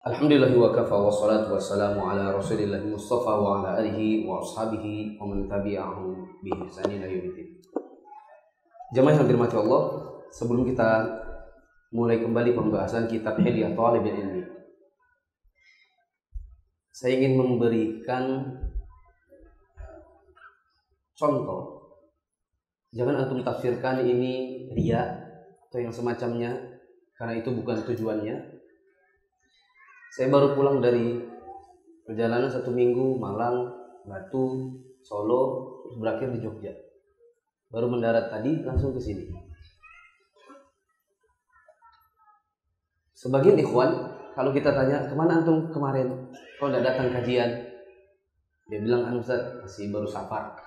Alhamdulillah wa kafa wa salatu wassalamu ala rasulillah mustafa wa ala alihi wa ashabihi wa man tabi'ahum bi ihsanin ila yaumiddin. Jamaah yang dirahmati Allah, sebelum kita mulai kembali pembahasan kitab Hilyah Thalibil Ilmi, saya ingin memberikan contoh. Jangan antum tafsirkan ini riya atau yang semacamnya, karena itu bukan tujuannya. Saya baru pulang dari perjalanan 1 minggu, Malang, Batu, Solo, terus berakhir di Jogja. Baru mendarat tadi, langsung ke sini. Sebagian ikhwan, kalau kita tanya, kemana antum kemarin? Kok tidak datang kajian? Dia bilang, Ustaz, masih baru safar.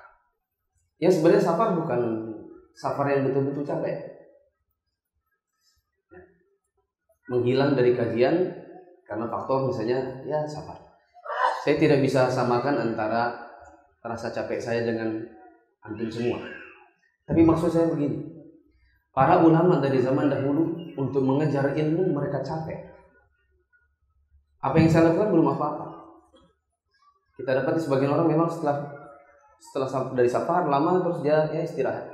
Ya sebenarnya safar bukan safar yang betul-betul capek. Menghilang dari kajian karena faktor misalnya ya safar. Saya tidak bisa samakan antara rasa capek saya dengan antum semua. Tapi maksud saya begini, para ulama dari zaman dahulu untuk mengejar ilmu mereka capek. Apa yang saya lakukan belum apa-apa. Kita dapat sebagian orang memang setelah dari safar lama terus dia ya istirahat.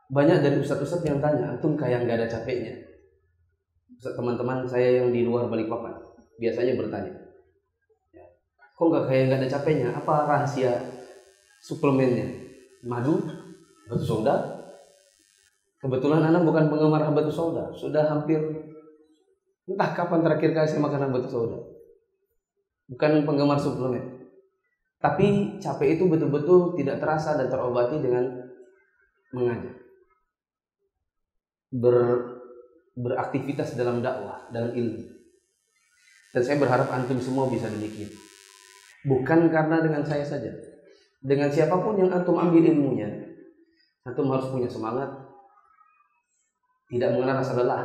Banyak dari ustadz-ustadz yang tanya, antum kayak nggak ada capeknya. Teman-teman saya yang di luar Balikpapan biasanya bertanya, kok nggak ada capeknya? Apa rahasia suplemennya? Madu, batu soda? Kebetulan anak bukan penggemar batu soda, sudah hampir entah kapan terakhir kali saya makan batu soda. Bukan penggemar suplemen, tapi capek itu betul-betul tidak terasa dan terobati dengan mengajar, beraktivitas dalam dakwah, dalam ilmu. Dan saya berharap antum semua bisa demikian. Bukan karena dengan saya saja, dengan siapapun yang antum ambil ilmunya, antum harus punya semangat, tidak mengenal rasa lelah.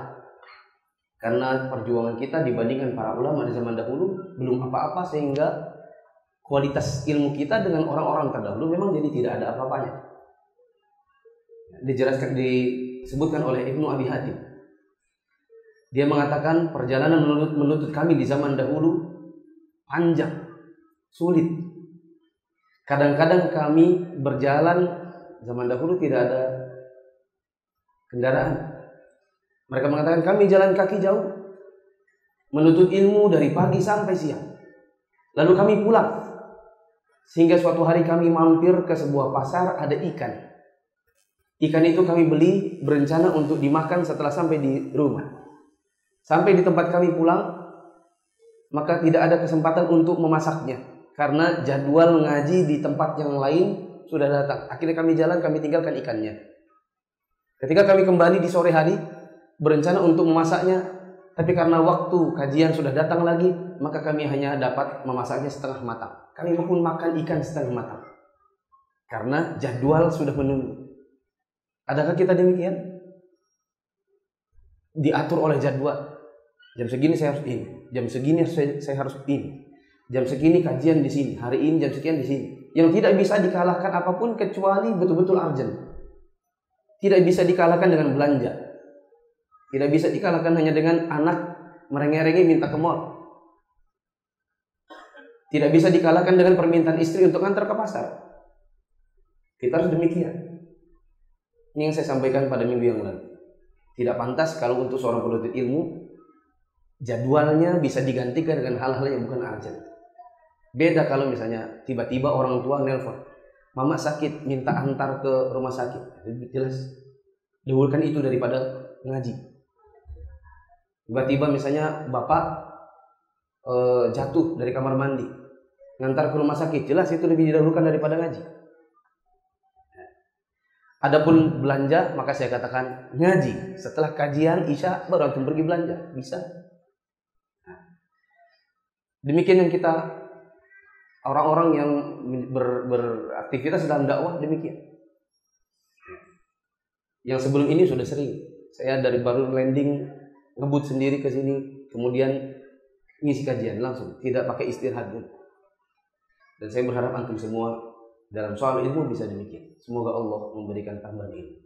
Karena perjuangan kita dibandingkan para ulama di zaman dahulu belum apa-apa, sehingga kualitas ilmu kita dengan orang-orang terdahulu memang jadi tidak ada apa-apanya. Disebutkan oleh Ibnu Abi Hatim. Dia mengatakan perjalanan menuntut kami di zaman dahulu panjang, sulit. Kadang-kadang kami berjalan, zaman dahulu tidak ada kendaraan. Mereka mengatakan kami jalan kaki jauh, menuntut ilmu dari pagi sampai siang. Lalu kami pulang, sehingga suatu hari kami mampir ke sebuah pasar, ada ikan. Ikan itu kami beli berencana untuk dimakan setelah sampai di rumah. Sampai di tempat kami pulang, maka tidak ada kesempatan untuk memasaknya karena jadwal ngaji di tempat yang lain sudah datang. Akhirnya kami jalan, kami tinggalkan ikannya. Ketika kami kembali di sore hari, berencana untuk memasaknya, tapi karena waktu kajian sudah datang lagi, maka kami hanya dapat memasaknya setengah matang. Kami pun makan ikan setengah matang karena jadwal sudah menunggu. Adakah kita demikian? Diatur oleh jadwal. Jam segini saya harus ini, jam segini saya harus ini, jam segini kajian di sini, hari ini jam sekian di sini. Yang tidak bisa dikalahkan apapun kecuali betul-betul urgent. Tidak bisa dikalahkan dengan belanja. Tidak bisa dikalahkan hanya dengan anak merengek-rengek minta ke mall. Tidak bisa dikalahkan dengan permintaan istri untuk antar ke pasar. Kita harus demikian. Ini yang saya sampaikan pada minggu yang lalu. Tidak pantas kalau untuk seorang penuntut ilmu jadwalnya bisa digantikan dengan hal-hal yang bukan urgent. Beda kalau misalnya tiba-tiba orang tua nelpon, mama sakit, minta antar ke rumah sakit. Jelas dahulukan itu daripada ngaji. Tiba-tiba misalnya bapak jatuh dari kamar mandi, ngantar ke rumah sakit, jelas itu lebih didahulukan daripada ngaji. Adapun belanja, maka saya katakan ngaji setelah kajian isya baru antum pergi belanja, bisa. Demikian yang kita, orang-orang yang beraktivitas dalam dakwah demikian. Yang sebelum ini sudah sering, saya dari baru landing ngebut sendiri ke sini, kemudian ngisi kajian langsung, tidak pakai istirahat dulu. Dan saya berharap antum semua dalam soal ilmu bisa demikian. Semoga Allah memberikan tambahan ilmu.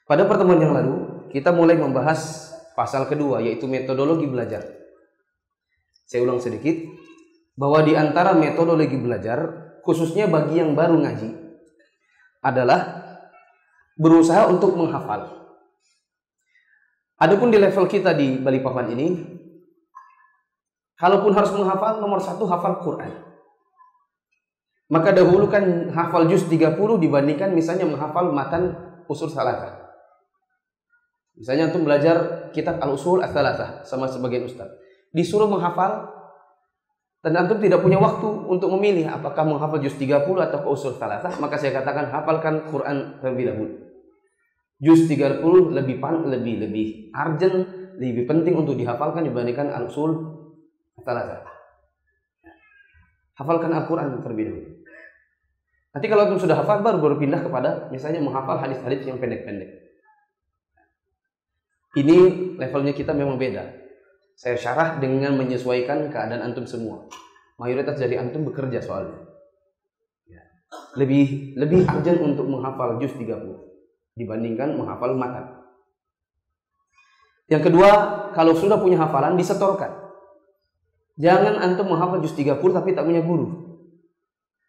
Pada pertemuan yang lalu kita mulai membahas pasal kedua, yaitu metodologi belajar. Saya ulang sedikit, bahwa di antara metodologi belajar, khususnya bagi yang baru ngaji, adalah berusaha untuk menghafal. Adapun di level kita di Balikpapan ini, kalaupun harus menghafal, nomor satu hafal Quran. Maka dahulukan hafal juz 30 dibandingkan misalnya menghafal matan usul salatah. Misalnya antum belajar kitab al-usul ats-tsalatsah sama sebagian ustaz. Disuruh menghafal dan antum tidak punya waktu untuk memilih apakah menghafal juz 30 atau usul salatah, maka saya katakan hafalkan Quran terlebih dahulu. Juz 30 lebih urgent, lebih penting untuk dihafalkan dibandingkan al-usul ats-tsalatsah. Hafalkan Al-Quran terlebih dahulu. Nanti kalau antum sudah hafal baru pindah kepada misalnya menghafal hadis-hadis yang pendek-pendek. Ini levelnya kita memang beda. Saya syarah dengan menyesuaikan keadaan antum semua. Mayoritas dari antum bekerja soalnya. Lebih urgent untuk menghafal juz 30 dibandingkan menghafal matan. Yang kedua, kalau sudah punya hafalan disetorkan. Jangan antum menghafal juz 30 tapi tak punya guru.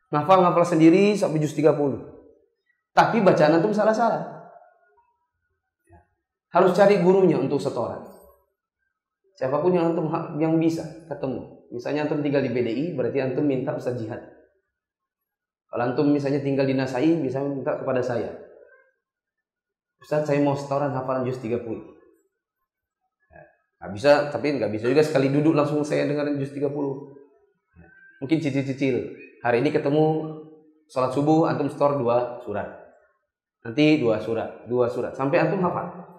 Ngafal sendiri sampai juz 30. Tapi bacaan antum salah-salah. Harus cari gurunya untuk setoran. Siapapun yang antum yang bisa ketemu. Misalnya antum tinggal di BDI, berarti antum minta Ustaz Jihad. Kalau antum misalnya tinggal di Nasai, bisa minta kepada saya. Ustaz, saya mau setoran hafalan juz 30. Nggak bisa, tapi nggak bisa juga sekali duduk langsung saya dengerin juz 30. Mungkin cicil-cicil. Hari ini ketemu sholat subuh, antum setor 2 surat. Nanti 2 surat. Sampai antum hafal.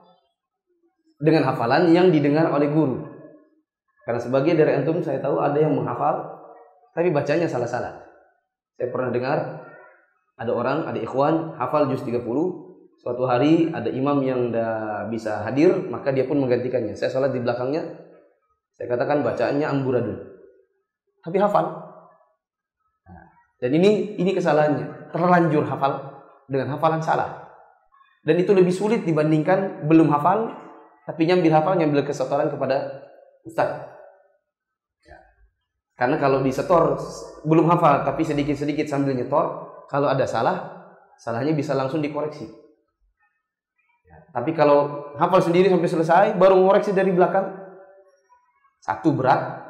Dengan hafalan yang didengar oleh guru. Karena sebagian dari antum saya tahu ada yang menghafal, tapi bacanya salah-salah. Saya pernah dengar, ada ikhwan, hafal juz 30. Suatu hari ada imam yang tidak bisa hadir, maka dia pun menggantikannya. Saya sholat di belakangnya, saya katakan bacaannya amburadul. Tapi hafal. Dan ini kesalahannya, terlanjur hafal dengan hafalan salah. Dan itu lebih sulit dibandingkan belum hafal, tapi nyambil kesetoran kepada ustaz. Karena kalau disetor belum hafal tapi sedikit-sedikit sambil nyetor, kalau ada salahnya bisa langsung dikoreksi. Tapi kalau hafal sendiri sampai selesai, baru ngoreksi dari belakang, satu berat,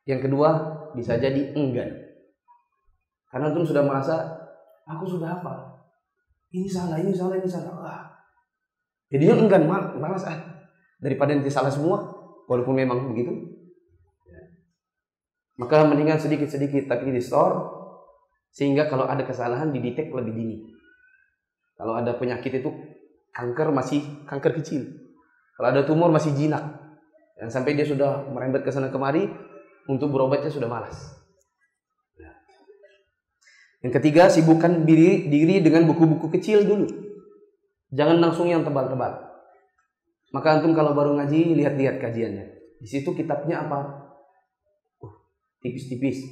yang kedua bisa jadi enggan. Karena antum sudah merasa, aku sudah hafal. Ini salah. Wah. Jadinya enggan, malas daripada nanti salah semua, walaupun memang begitu. Maka mendingan sedikit-sedikit tapi di store, sehingga kalau ada kesalahan didetek lebih dini. Kalau ada penyakit itu kanker masih kanker kecil. Kalau ada tumor masih jinak. Dan sampai dia sudah merembet ke sana kemari, untuk berobatnya sudah malas. Yang ketiga, sibukkan diri dengan buku-buku kecil dulu. Jangan langsung yang tebal-tebal. Maka antum kalau baru ngaji, lihat-lihat kajiannya. Di situ kitabnya apa? Tipis-tipis.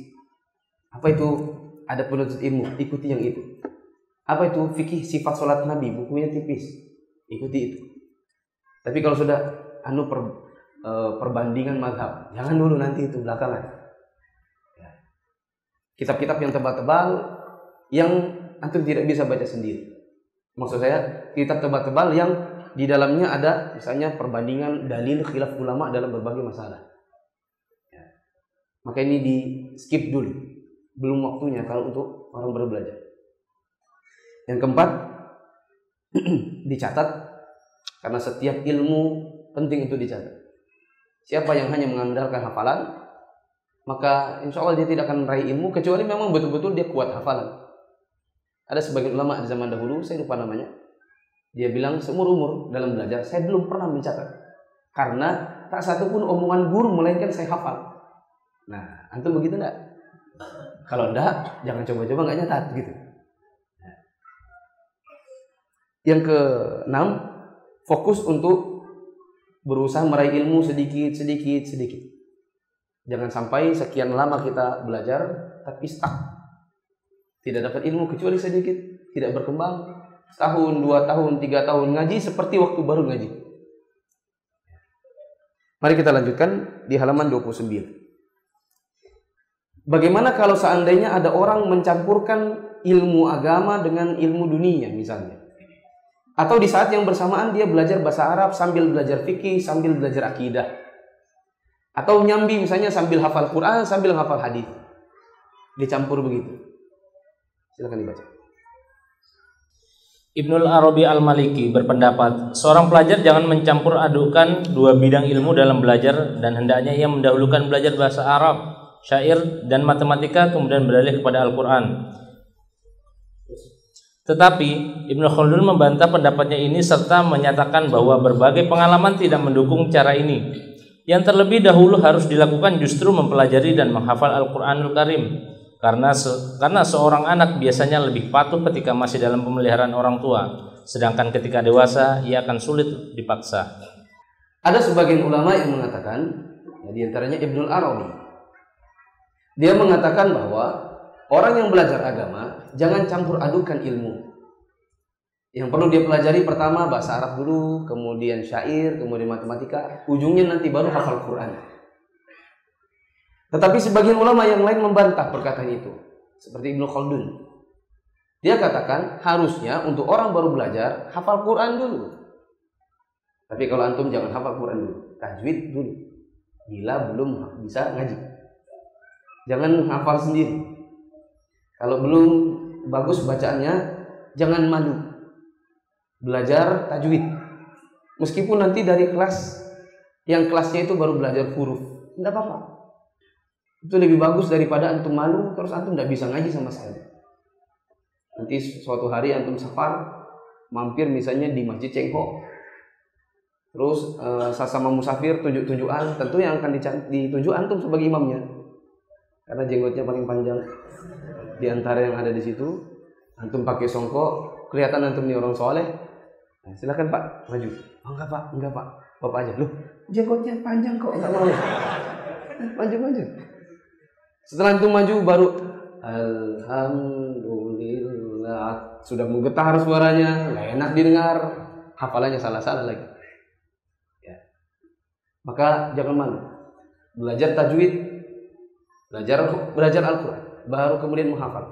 Apa itu? Ada penuntut ilmu, ikuti yang itu. Apa itu? Fikih sifat sholat Nabi, bukunya tipis. Ikuti itu. Tapi kalau sudah perbandingan mazhab, jangan dulu, nanti itu belakangan. Kitab-kitab yang tebal-tebal yang antum tidak bisa baca sendiri. Maksud saya, kitab tebal-tebal yang di dalamnya ada misalnya perbandingan dalil khilaf ulama dalam berbagai masalah. Maka ini di skip dulu. Belum waktunya kalau untuk orang baru belajar. Yang keempat, dicatat, karena setiap ilmu penting untuk dicatat. Siapa yang hanya mengandalkan hafalan, maka insya Allah dia tidak akan meraih ilmu, kecuali memang betul-betul dia kuat hafalan. Ada sebagian ulama di zaman dahulu, saya lupa namanya, dia bilang seumur umur dalam belajar saya belum pernah mencatat, karena tak satu pun omongan guru melainkan saya hafal. Nah, antum begitu enggak? Kalau enggak, jangan coba-coba nggak nyatat gitu. Yang keenam, fokus untuk berusaha meraih ilmu sedikit. Jangan sampai sekian lama kita belajar tapi stuck. Tidak dapat ilmu kecuali sedikit, tidak berkembang. Setahun, 2 tahun, 3 tahun ngaji seperti waktu baru ngaji. Mari kita lanjutkan di halaman 29. Bagaimana kalau seandainya ada orang mencampurkan ilmu agama dengan ilmu dunia misalnya? Atau di saat yang bersamaan dia belajar bahasa Arab sambil belajar fikih, sambil belajar akidah. Atau nyambi misalnya sambil hafal Quran, sambil hafal hadis. Dicampur begitu. Silakan dibaca. Ibnul Arabi Al-Maliki berpendapat, seorang pelajar jangan mencampur adukan dua bidang ilmu dalam belajar dan hendaknya ia mendahulukan belajar bahasa Arab, syair, dan matematika kemudian beralih kepada Al-Quran. Tetapi Ibnu Khaldun membantah pendapatnya ini serta menyatakan bahwa berbagai pengalaman tidak mendukung cara ini. Yang terlebih dahulu harus dilakukan justru mempelajari dan menghafal Al-Quranul Karim. Karena seorang anak biasanya lebih patuh ketika masih dalam pemeliharaan orang tua, sedangkan ketika dewasa ia akan sulit dipaksa. Ada sebagian ulama yang mengatakan, di antaranya Ibnul Arabi, dia mengatakan bahwa orang yang belajar agama jangan campur adukan ilmu. Yang perlu dia pelajari pertama bahasa Arab dulu, kemudian syair, kemudian matematika, ujungnya nanti baru hafal Quran. Tetapi sebagian ulama yang lain membantah perkataan itu, seperti Ibnu Khaldun. Dia katakan harusnya untuk orang baru belajar hafal Quran dulu. Tapi kalau antum jangan hafal Quran dulu, tajwid dulu. Bila belum bisa ngaji, jangan hafal sendiri. Kalau belum bagus bacaannya, jangan malu. Belajar tajwid. Meskipun nanti dari kelas yang kelasnya itu baru belajar huruf, tidak apa-apa. Itu lebih bagus daripada antum malu terus antum tidak bisa ngaji sama sekali. Nanti suatu hari antum safar mampir misalnya di Masjid Cengho, terus sesama musafir tunjuk-tunjukan, tentu yang akan ditunjuk antum sebagai imamnya karena jenggotnya paling panjang di antara yang ada di situ. Antum pakai songkok, kelihatan antum ini orang soleh. Nah, silakan Pak maju. Oh, enggak pak, bapak aja. Loh, jenggotnya panjang kok enggak mau. Maju. Setelah antum maju baru alhamdulillah, sudah menggetar suaranya, nggak enak didengar, hafalannya salah-salah lagi. Ya. Maka jangan malu, belajar tajwid, belajar Al-Quran, baru kemudian menghafal.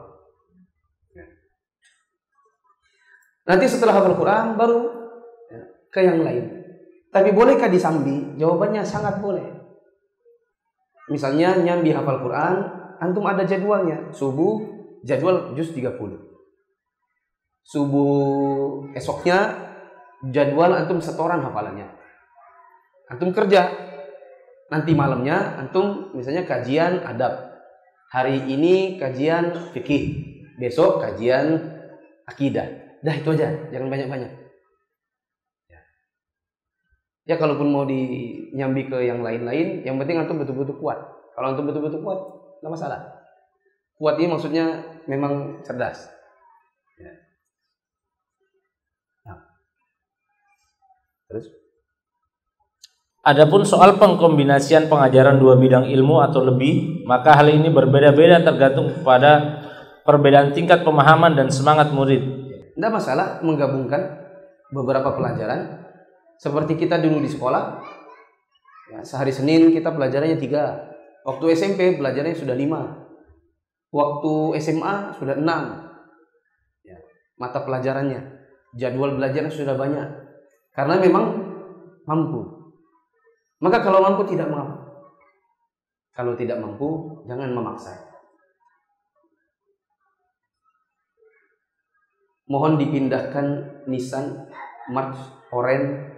Ya. Nanti setelah hafal Quran baru ke yang lain. Tapi bolehkah disambi? Jawabannya sangat boleh. Misalnya nyambi hafal Quran, antum ada jadwalnya. Subuh jadwal juz 30. Subuh esoknya jadwal antum setoran hafalannya. Antum kerja. Nanti malamnya antum misalnya kajian adab. Hari ini kajian fikih, besok kajian akidah. Dah itu aja, jangan banyak-banyak. Ya kalaupun mau dinyambi ke yang lain-lain, yang penting antum betul-betul kuat. Kalau antum betul-betul kuat, nggak masalah. Kuat ini maksudnya memang cerdas. Ya. Nah. Terus? Adapun soal pengkombinasian pengajaran dua bidang ilmu atau lebih, maka hal ini berbeda-beda tergantung pada perbedaan tingkat pemahaman dan semangat murid. Tidak masalah menggabungkan beberapa pelajaran. Seperti kita dulu di sekolah, ya, sehari Senin kita pelajarannya 3. Waktu SMP belajarnya sudah 5. Waktu SMA sudah 6. Ya, mata pelajarannya, jadwal belajarnya sudah banyak. Karena memang mampu. Maka kalau mampu tidak mengapa. Kalau tidak mampu jangan memaksa. Mohon dipindahkan Nissan March Orange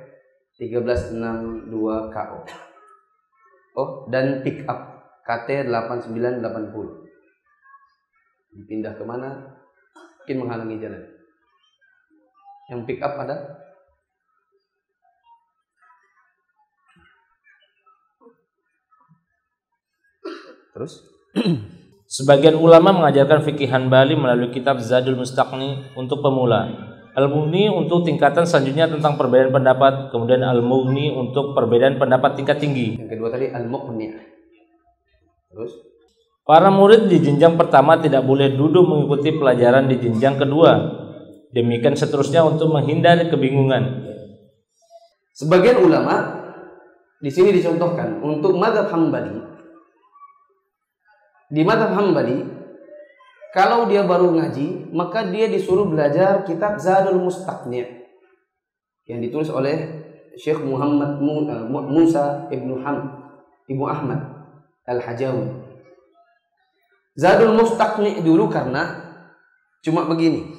1362 KO. Oh, dan pick up KT 8980. Dipindah kemana? Mungkin menghalangi jalan. Yang pick up ada? Terus? Sebagian ulama mengajarkan fikih Hanbali melalui kitab Zadul Mustaqni untuk pemula, Al-Mughni untuk tingkatan selanjutnya tentang perbedaan pendapat, kemudian Al-Mughni untuk perbedaan pendapat tingkat tinggi. Yang kedua tadi Al-Mughni. Terus? Para murid di jenjang pertama tidak boleh duduk mengikuti pelajaran di jenjang kedua. Demikian seterusnya untuk menghindari kebingungan. Sebagian ulama di sini dicontohkan untuk mazhab Hambali Di mazhab Hambali, kalau dia baru ngaji, maka dia disuruh belajar kitab Zadul Mustaqni' yang ditulis oleh Syekh Muhammad Musa Ibnu Ahmad Al-Hajawi. Zadul Mustaqni' dulu karena cuma begini.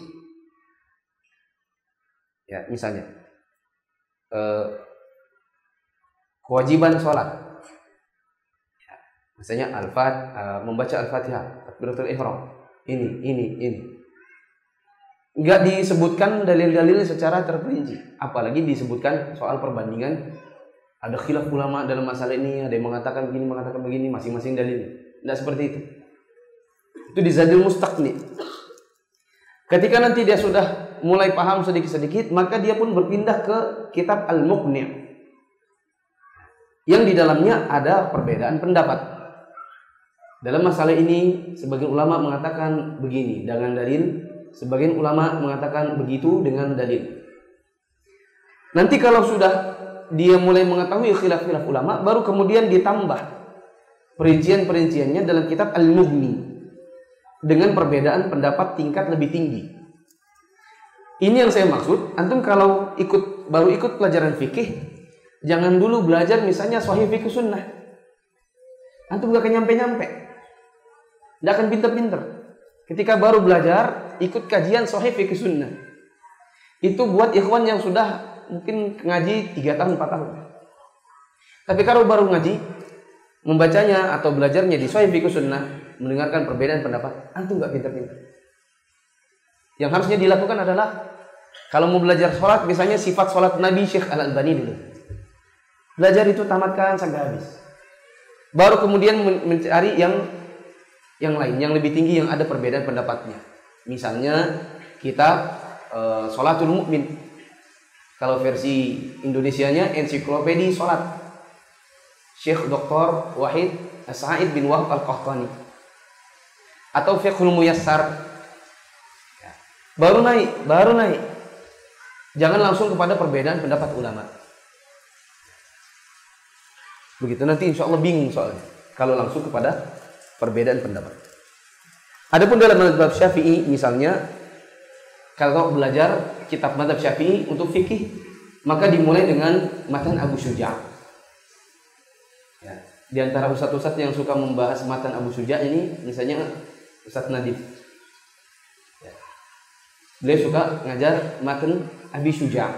Ya, misalnya kewajiban sholat. Misalnya membaca Al-Fatihah, takbiratul ihram. Ini. Enggak disebutkan dalil-dalil secara terperinci, apalagi disebutkan soal perbandingan. Ada khilaf ulama dalam masalah ini, ada yang mengatakan begini, mengatakan begini, masing-masing dalil. Enggak seperti itu. Itu di Zadul Mustaqni. Ketika nanti dia sudah mulai paham sedikit-sedikit, maka dia pun berpindah ke kitab Al-Muqni' yang di dalamnya ada perbedaan pendapat. Dalam masalah ini, sebagian ulama mengatakan begini dengan dalil, sebagian ulama mengatakan begitu dengan dalil. Nanti kalau sudah dia mulai mengetahui khilaf-khilaf ulama, baru kemudian ditambah perincian-perinciannya dalam kitab Al-Mughni dengan perbedaan pendapat tingkat lebih tinggi. Ini yang saya maksud. Antum kalau baru ikut pelajaran fikih, jangan dulu belajar misalnya Sahih Fikih Sunnah. Antum gak akan nyampe-nyampe, gak akan pinter-pinter. Ketika baru belajar, ikut kajian Sahih Fikih Sunnah. Itu buat ikhwan yang sudah mungkin ngaji 3 tahun, 4 tahun. Tapi kalau baru ngaji, membacanya atau belajarnya di Sahih Fikih Sunnah, mendengarkan perbedaan pendapat, antum gak pinter-pinter. Yang harusnya dilakukan adalah, kalau mau belajar sholat, misalnya sifat sholat Nabi Syekh Al-Albani dulu. Belajar itu tamatkan sampai habis. Baru kemudian mencari yang lain, yang lebih tinggi, yang ada perbedaan pendapatnya. Misalnya kitab Sholatul Mukmin. Kalau versi Indonesianya Ensiklopedi Sholat, Syekh Dr. Wahid As-Sa'id bin Wahab Al-Qahtani. Atau Fiqhul Muyassar. Baru naik. Jangan langsung kepada perbedaan pendapat ulama. Begitu, nanti insya Allah bingung soalnya kalau langsung kepada perbedaan pendapat. Adapun dalam mazhab Syafi'i misalnya, kalau belajar kitab mazhab Syafi'i untuk fikih, maka dimulai dengan matan Abu Syuja'. Ya, di antara ustadz-ustadz yang suka membahas matan Abu Syuja' ini, misalnya Ustadz Nadif. Ya. Beliau suka ngajar matan Abi Syuja'.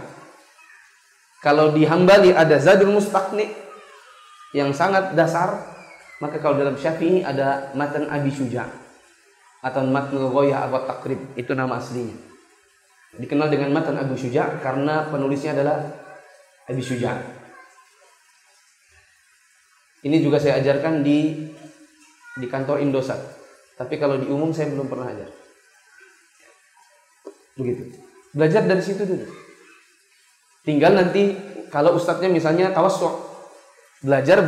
Kalau di Hambali ada Zadul Mustaqni yang sangat dasar, maka kalau dalam Syafi'i ada matan Abi Syuja' atau Matnul Ghoyah atau Takrib, itu nama aslinya. Dikenal dengan matan Abu Syuja' karena penulisnya adalah Abi Syuja'. Ini juga saya ajarkan di kantor Indosat, tapi kalau di umum saya belum pernah ajar. Begitu. Belajar dari situ dulu. Tinggal nanti kalau ustadznya misalnya tawassu', belajar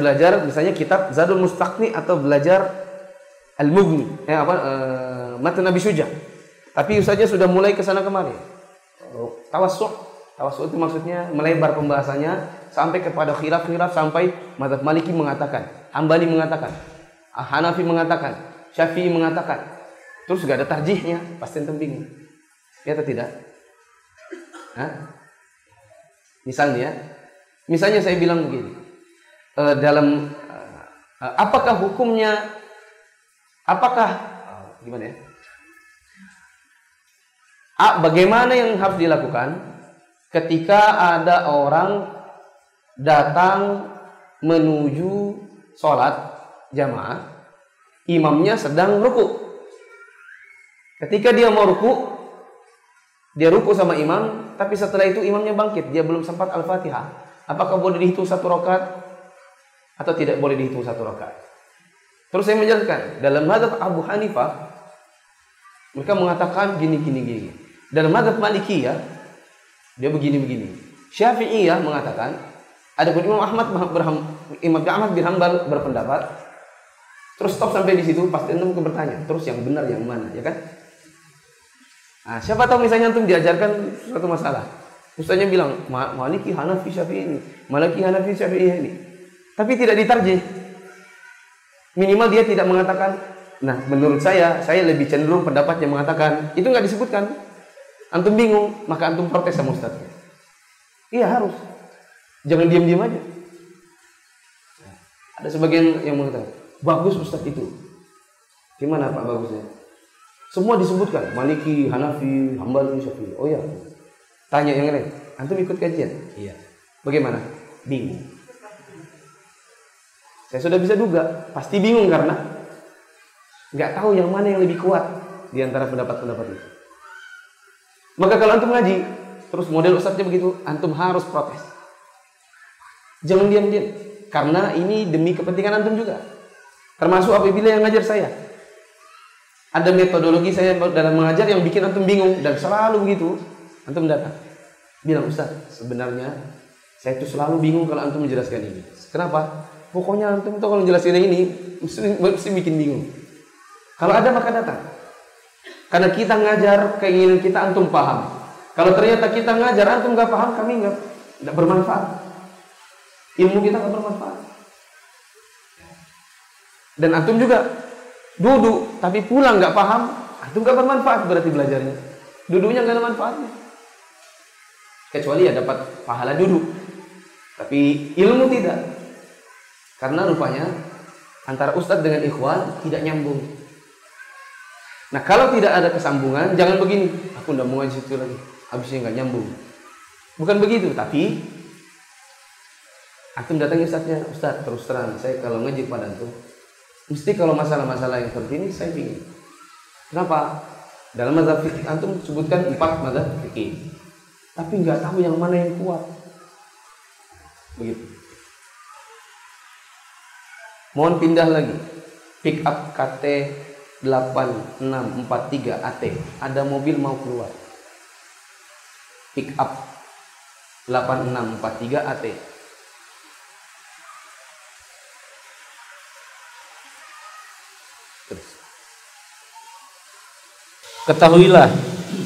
misalnya kitab Zadul Mustaqni atau belajar Al-Mughni, matan Abi Syuja'. Tapi ustaznya sudah mulai ke sana kemari. Tawassu' itu maksudnya melebar pembahasannya sampai kepada khilaf-khilaf, sampai mazhab Maliki mengatakan, Hambali mengatakan, Hanafi mengatakan, Syafi'i mengatakan. Terus gak ada tarjihnya, pasti antum bingung. Ya atau tidak? Misalnya saya bilang begini. Apakah hukumnya, gimana ya? Bagaimana yang harus dilakukan ketika ada orang datang menuju sholat jamaah, imamnya sedang ruku. Ketika dia mau ruku, dia ruku sama imam, tapi setelah itu imamnya bangkit, dia belum sempat Al-Fatihah. Apakah boleh dihitung 1 rakaat atau tidak boleh dihitung 1 rakaat? Terus saya menjelaskan, dalam mazhab Abu Hanifah mereka mengatakan gini. Dalam mazhab Malikiyah dia begini. Syafi'iyah mengatakan, adapun Imam Ahmad bin Hanbal berpendapat. Terus stop sampai di situ, pasti antum bertanya, terus yang benar yang mana, ya kan? Siapa tahu misalnya antum diajarkan suatu masalah, ustaznya bilang Maliki, Hanafi, Syafi'i ini, Maliki, Hanafi, Syafi'i ini, tapi tidak ditarjih. Minimal dia tidak mengatakan Nah, menurut saya lebih cenderung pendapat yang mengatakan itu nggak disebutkan. Antum bingung, maka antum protes sama ustadznya. Iya harus. Jangan diam-diam aja. Ada sebagian yang mengatakan, bagus ustadz itu. Gimana Pak bagusnya? Semua disebutkan, Maliki, Hanafi, Hambali, Syafi'i. Oh ya. Tanya yang lain, antum ikut kajian? Iya. Bagaimana? Bingung. Saya sudah bisa duga, pasti bingung karena nggak tahu yang mana yang lebih kuat di antara pendapat-pendapat itu. Maka kalau antum ngaji, terus model ustadznya begitu, antum harus protes. Jangan diam-diam, karena ini demi kepentingan antum juga. Termasuk apabila yang ngajar saya. Ada metodologi saya dalam mengajar yang bikin antum bingung, dan selalu begitu. Antum datang, bilang, Ustaz, sebenarnya saya itu selalu bingung kalau antum menjelaskan ini. Kenapa? Pokoknya antum itu kalau menjelaskan ini mesti bikin bingung. Kalau ada maka datang. Karena kita ngajar keinginan kita antum paham. Kalau ternyata kita ngajar antum nggak paham, kami nggak bermanfaat. Ilmu kita nggak bermanfaat. Dan antum juga duduk tapi pulang nggak paham, antum nggak bermanfaat berarti belajarnya. Duduknya nggak ada manfaatnya. Kecuali ya dapat pahala duduk, tapi ilmu tidak. Karena rupanya antara ustadz dengan ikhwan tidak nyambung. Nah kalau tidak ada kesambungan, jangan begini, aku nggak mau ngaji situ lagi, habisnya nggak nyambung. Bukan begitu, tapi antum datangi ustadznya, Ustadz terus terang, saya kalau ngaji pada antum, mesti kalau masalah-masalah yang seperti ini saya bingung. Kenapa? Dalam mazhab fikih antum sebutkan 4 mazhab fikih, tapi nggak tahu yang mana yang kuat. Begitu. Mohon pindah lagi. Pick up KT 8643 AT. Ada mobil mau keluar. Pick up 8643 AT. Terus. Ketahuilah,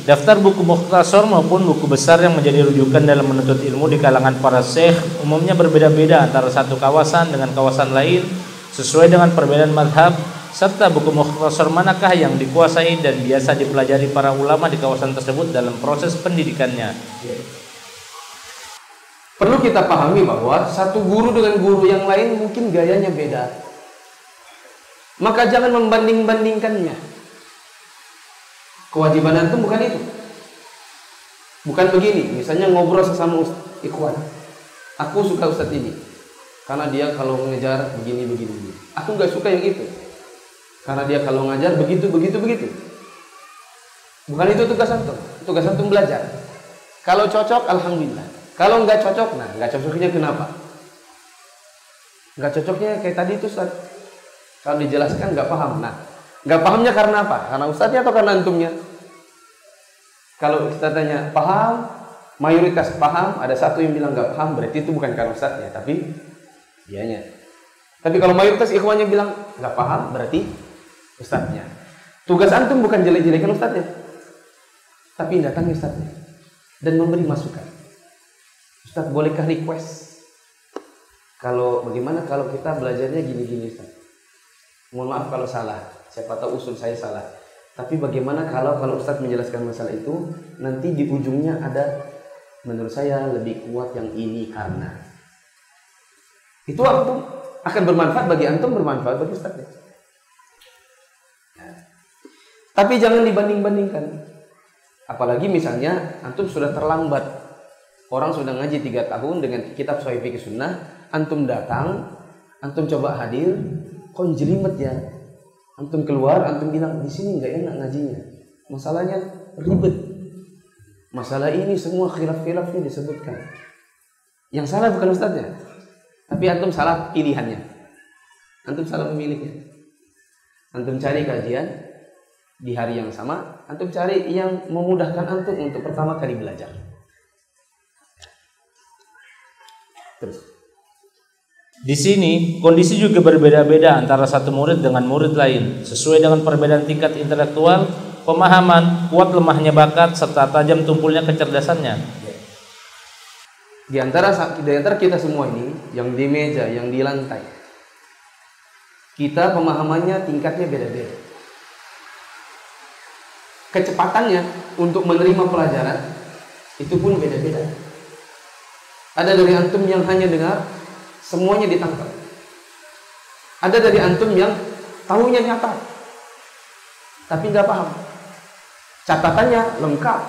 daftar buku mukhtasar maupun buku besar yang menjadi rujukan dalam menuntut ilmu di kalangan para syekh umumnya berbeda-beda antara satu kawasan dengan kawasan lain sesuai dengan perbedaan madhab, serta buku mukhtasar manakah yang dikuasai dan biasa dipelajari para ulama di kawasan tersebut dalam proses pendidikannya. Perlu kita pahami bahwa satu guru dengan guru yang lain mungkin gayanya beda. Maka jangan membanding-bandingkannya. Kewajiban antum bukan itu. Bukan begini, misalnya ngobrol sesama ikhwan. Aku suka ustadz ini karena dia kalau mengejar begini. Aku nggak suka yang itu karena dia kalau ngajar begitu. Bukan itu tugas antum. Tugas antum belajar. Kalau cocok, alhamdulillah. Kalau nggak cocok, nah nggak cocoknya kenapa? Nggak cocoknya kayak tadi itu Ustaz. Kalau dijelaskan nggak paham. Nah, nggak pahamnya karena apa? Karena ustadznya atau karena antumnya? Kalau kita tanya paham, mayoritas paham, ada satu yang bilang nggak paham, berarti itu bukan karena ustadznya, tapi dianya. Tapi kalau mayoritas ikhwannya bilang nggak paham, berarti ustadznya. Tugas antum bukan jelek-jelekan ustadznya, tapi datangi ustadznya dan memberi masukan. Ustadz, bolehkah request? Kalau bagaimana kalau kita belajarnya gini-gini Ustaz? Mohon maaf kalau salah, siapa tahu usul saya salah. Tapi bagaimana kalau Ustadz menjelaskan masalah itu, nanti di ujungnya ada, menurut saya lebih kuat yang ini karena. Itu antum akan bermanfaat bagi antum, bermanfaat bagi Ustadz. Nah, tapi jangan dibanding-bandingkan. Apalagi misalnya antum sudah terlambat. Orang sudah ngaji 3 tahun dengan kitab Sahih Fikih Sunnah, antum datang, antum coba hadir, kok jelimet ya. Antum keluar, antum bilang di sini nggak enak ngajinya. Masalahnya ribet. Masalah ini semua khilaf-khilafnya disebutkan. Yang salah bukan ustadznya, tapi antum salah pilihannya. Antum salah memilihnya. Antum cari kajian di hari yang sama, antum cari yang memudahkan antum untuk pertama kali belajar. Terus. Di sini kondisi juga berbeda-beda antara satu murid dengan murid lain, sesuai dengan perbedaan tingkat intelektual, pemahaman, kuat lemahnya bakat, serta tajam tumpulnya kecerdasannya. Di antara kita semua ini, yang di meja, yang di lantai, kita pemahamannya tingkatnya beda-beda. kecepatannya untuk menerima pelajaran itu pun beda-beda. Ada dari antum yang hanya dengar semuanya ditangkap. Ada dari antum yang tahunya nyata tapi nggak paham. Catatannya lengkap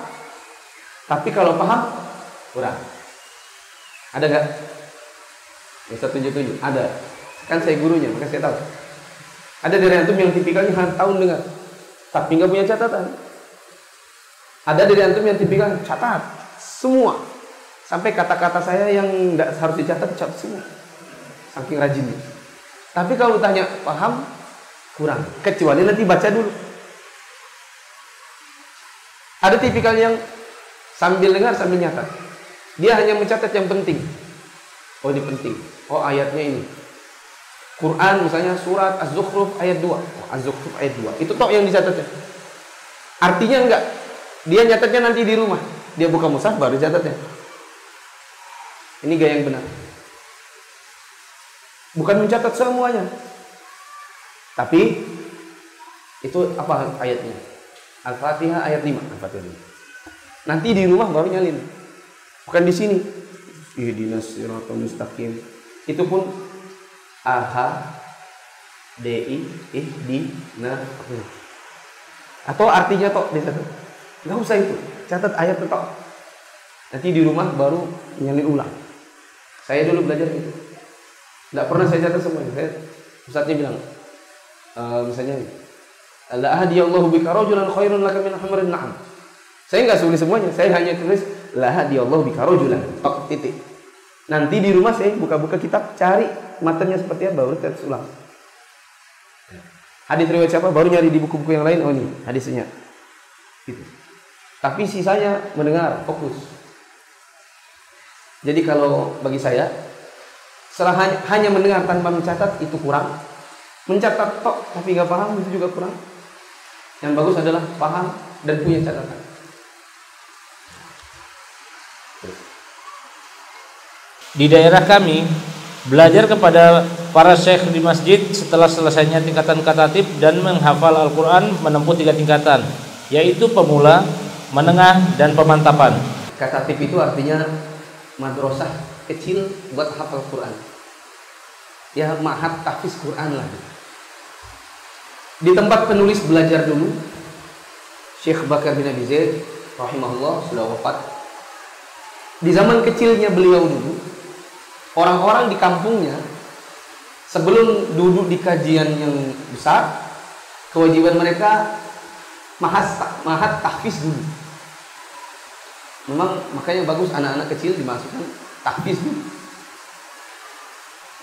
tapi kalau paham kurang. Ada nggak? Bisa tunjuk-tunjuk. Ada. Kan saya gurunya, maka saya tahu. Ada dari antum yang tipikalnya tahun dengar tapi nggak punya catatan. Ada dari antum yang tipikal catat semua, sampai kata-kata saya yang nggak harus dicatat catat semua, saking rajinnya. Tapi kalau tanya paham kurang, kecuali nanti baca dulu. Ada tipikal yang sambil dengar sambil nyatat, dia hanya mencatat yang penting. Oh ini penting, oh ayatnya ini. Quran misalnya surat Az-Zukhruf ayat 2. Oh, Az-Zukhruf ayat 2. Itu tok yang dicatatnya. Artinya enggak. Dia nyatatnya nanti di rumah. Dia buka mushaf baru catatnya. Ini gaya yang benar. Bukan mencatat semuanya. Tapi itu apa ayatnya? Al-Fatihah ayat 5. Al-Fatihah 5. Nanti di rumah baru nyalin. Bukan di sini. Ihdinas siratal mustaqim. Itu pun ihdina. Atau artinya tok dicatat. Enggak usah itu. Catat ayat tok. Nanti di rumah baru nyalin ulang. Saya dulu belajar itu. Enggak pernah saya catat semuanya. Ustaznya bilang misalnya la hadiyallahu bika rajulan khairun laka min humrin na'am. Saya enggak tulis semuanya. Saya hanya tulis la hadiyallahu bika rajulan. Tok titik. Nanti di rumah saya buka-buka kitab cari matanya seperti apa baru kita ulang. Hadis riwayat siapa baru nyari di buku-buku yang lain. Oh ini hadisnya gitu. Tapi sisanya mendengar fokus. Jadi kalau bagi saya hanya mendengar tanpa mencatat itu kurang. Mencatat tok tapi nggak paham itu juga kurang. Yang bagus adalah paham dan punya catatan. Di daerah kami belajar kepada para syekh di masjid setelah selesainya tingkatan katatib dan menghafal Al-Quran menempuh 3 tingkatan, yaitu pemula, menengah, dan pemantapan. Katatib itu artinya madrasah kecil buat hafal Quran. Ya ma'had tahfiz Quran lah. Di tempat penulis belajar dulu, Syekh Bakar bin Abi Zaid rahimahullah sudah wafat. Di zaman kecilnya beliau dulu, orang-orang di kampungnya sebelum duduk di kajian yang besar, kewajiban mereka mahat tahfiz dulu. Memang makanya bagus anak-anak kecil dimasukkan tahfiz dulu.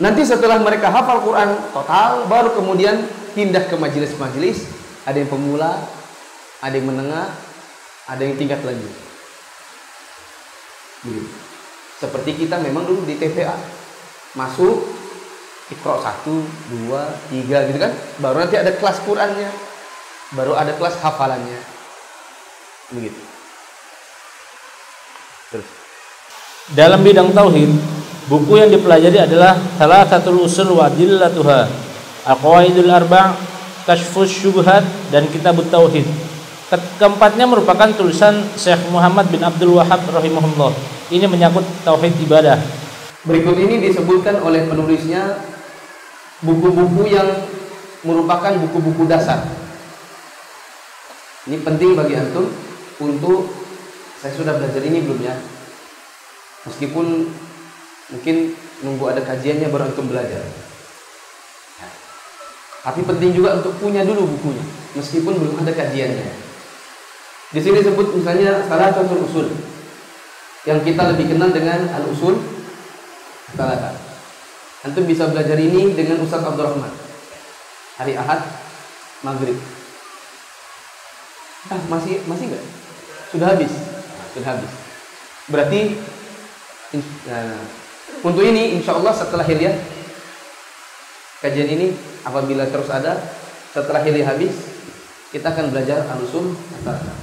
Nanti setelah mereka hafal Quran total, baru kemudian pindah ke majelis-majelis. Ada yang pemula, ada yang menengah, ada yang tingkat lanjut. Seperti kita memang dulu di TPA masuk Iqra 1, 2, 3 gitu kan. Baru nanti ada kelas Qurannya, baru ada kelas hafalannya. Begitu. Terus. Dalam bidang tauhid, buku yang dipelajari adalah Thalathatul Usul wa Adillatuha, Al-Qawaidul Arba', Kashfus Syubhat, dan Kitabut Tauhid. Keempatnya merupakan tulisan Syekh Muhammad bin Abdul Wahhab rahimahullah. Ini menyangkut tauhid ibadah. Berikut ini disebutkan oleh penulisnya buku-buku yang merupakan buku-buku dasar. Ini penting bagi antum untuk saya sudah belajar ini belum ya? Meskipun mungkin nunggu ada kajiannya baru antum belajar. Tapi penting juga untuk punya dulu bukunya, meskipun belum ada kajiannya. Di sini disebut misalnya Thalathatul Usul, yang kita lebih kenal dengan Al-Usul Thalatha. Antum bisa belajar ini dengan Ustaz Abdurrahman hari Ahad maghrib. Masih enggak? Sudah habis. Sudah habis. Berarti untuk ini insya Allah setelah Hilyah kajian ini apabila terus ada setelah Hilyah habis kita akan belajar Al-Usul Thalatha.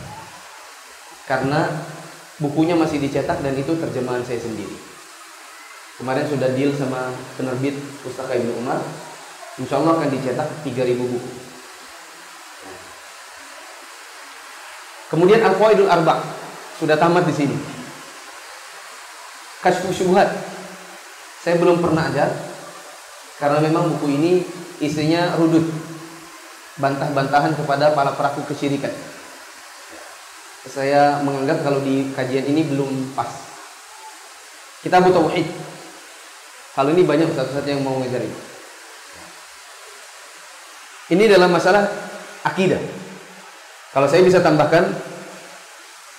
Karena bukunya masih dicetak dan itu terjemahan saya sendiri. Kemarin sudah deal sama penerbit Pustaka Ibnu Umar. Insya Allah akan dicetak 3.000 buku. Kemudian Al-Qawaidul Arba' sudah tamat di sini. Kasyfus Syubhat saya belum pernah ajar karena memang buku ini isinya rudud, bantah-bantahan kepada para pelaku kesyirikan. Saya menganggap kalau di kajian ini belum pas. Kitab Tauhid, kalau ini banyak ustaz-ustaz yang mau ngajarin. Ini dalam masalah akidah. Kalau saya bisa tambahkan,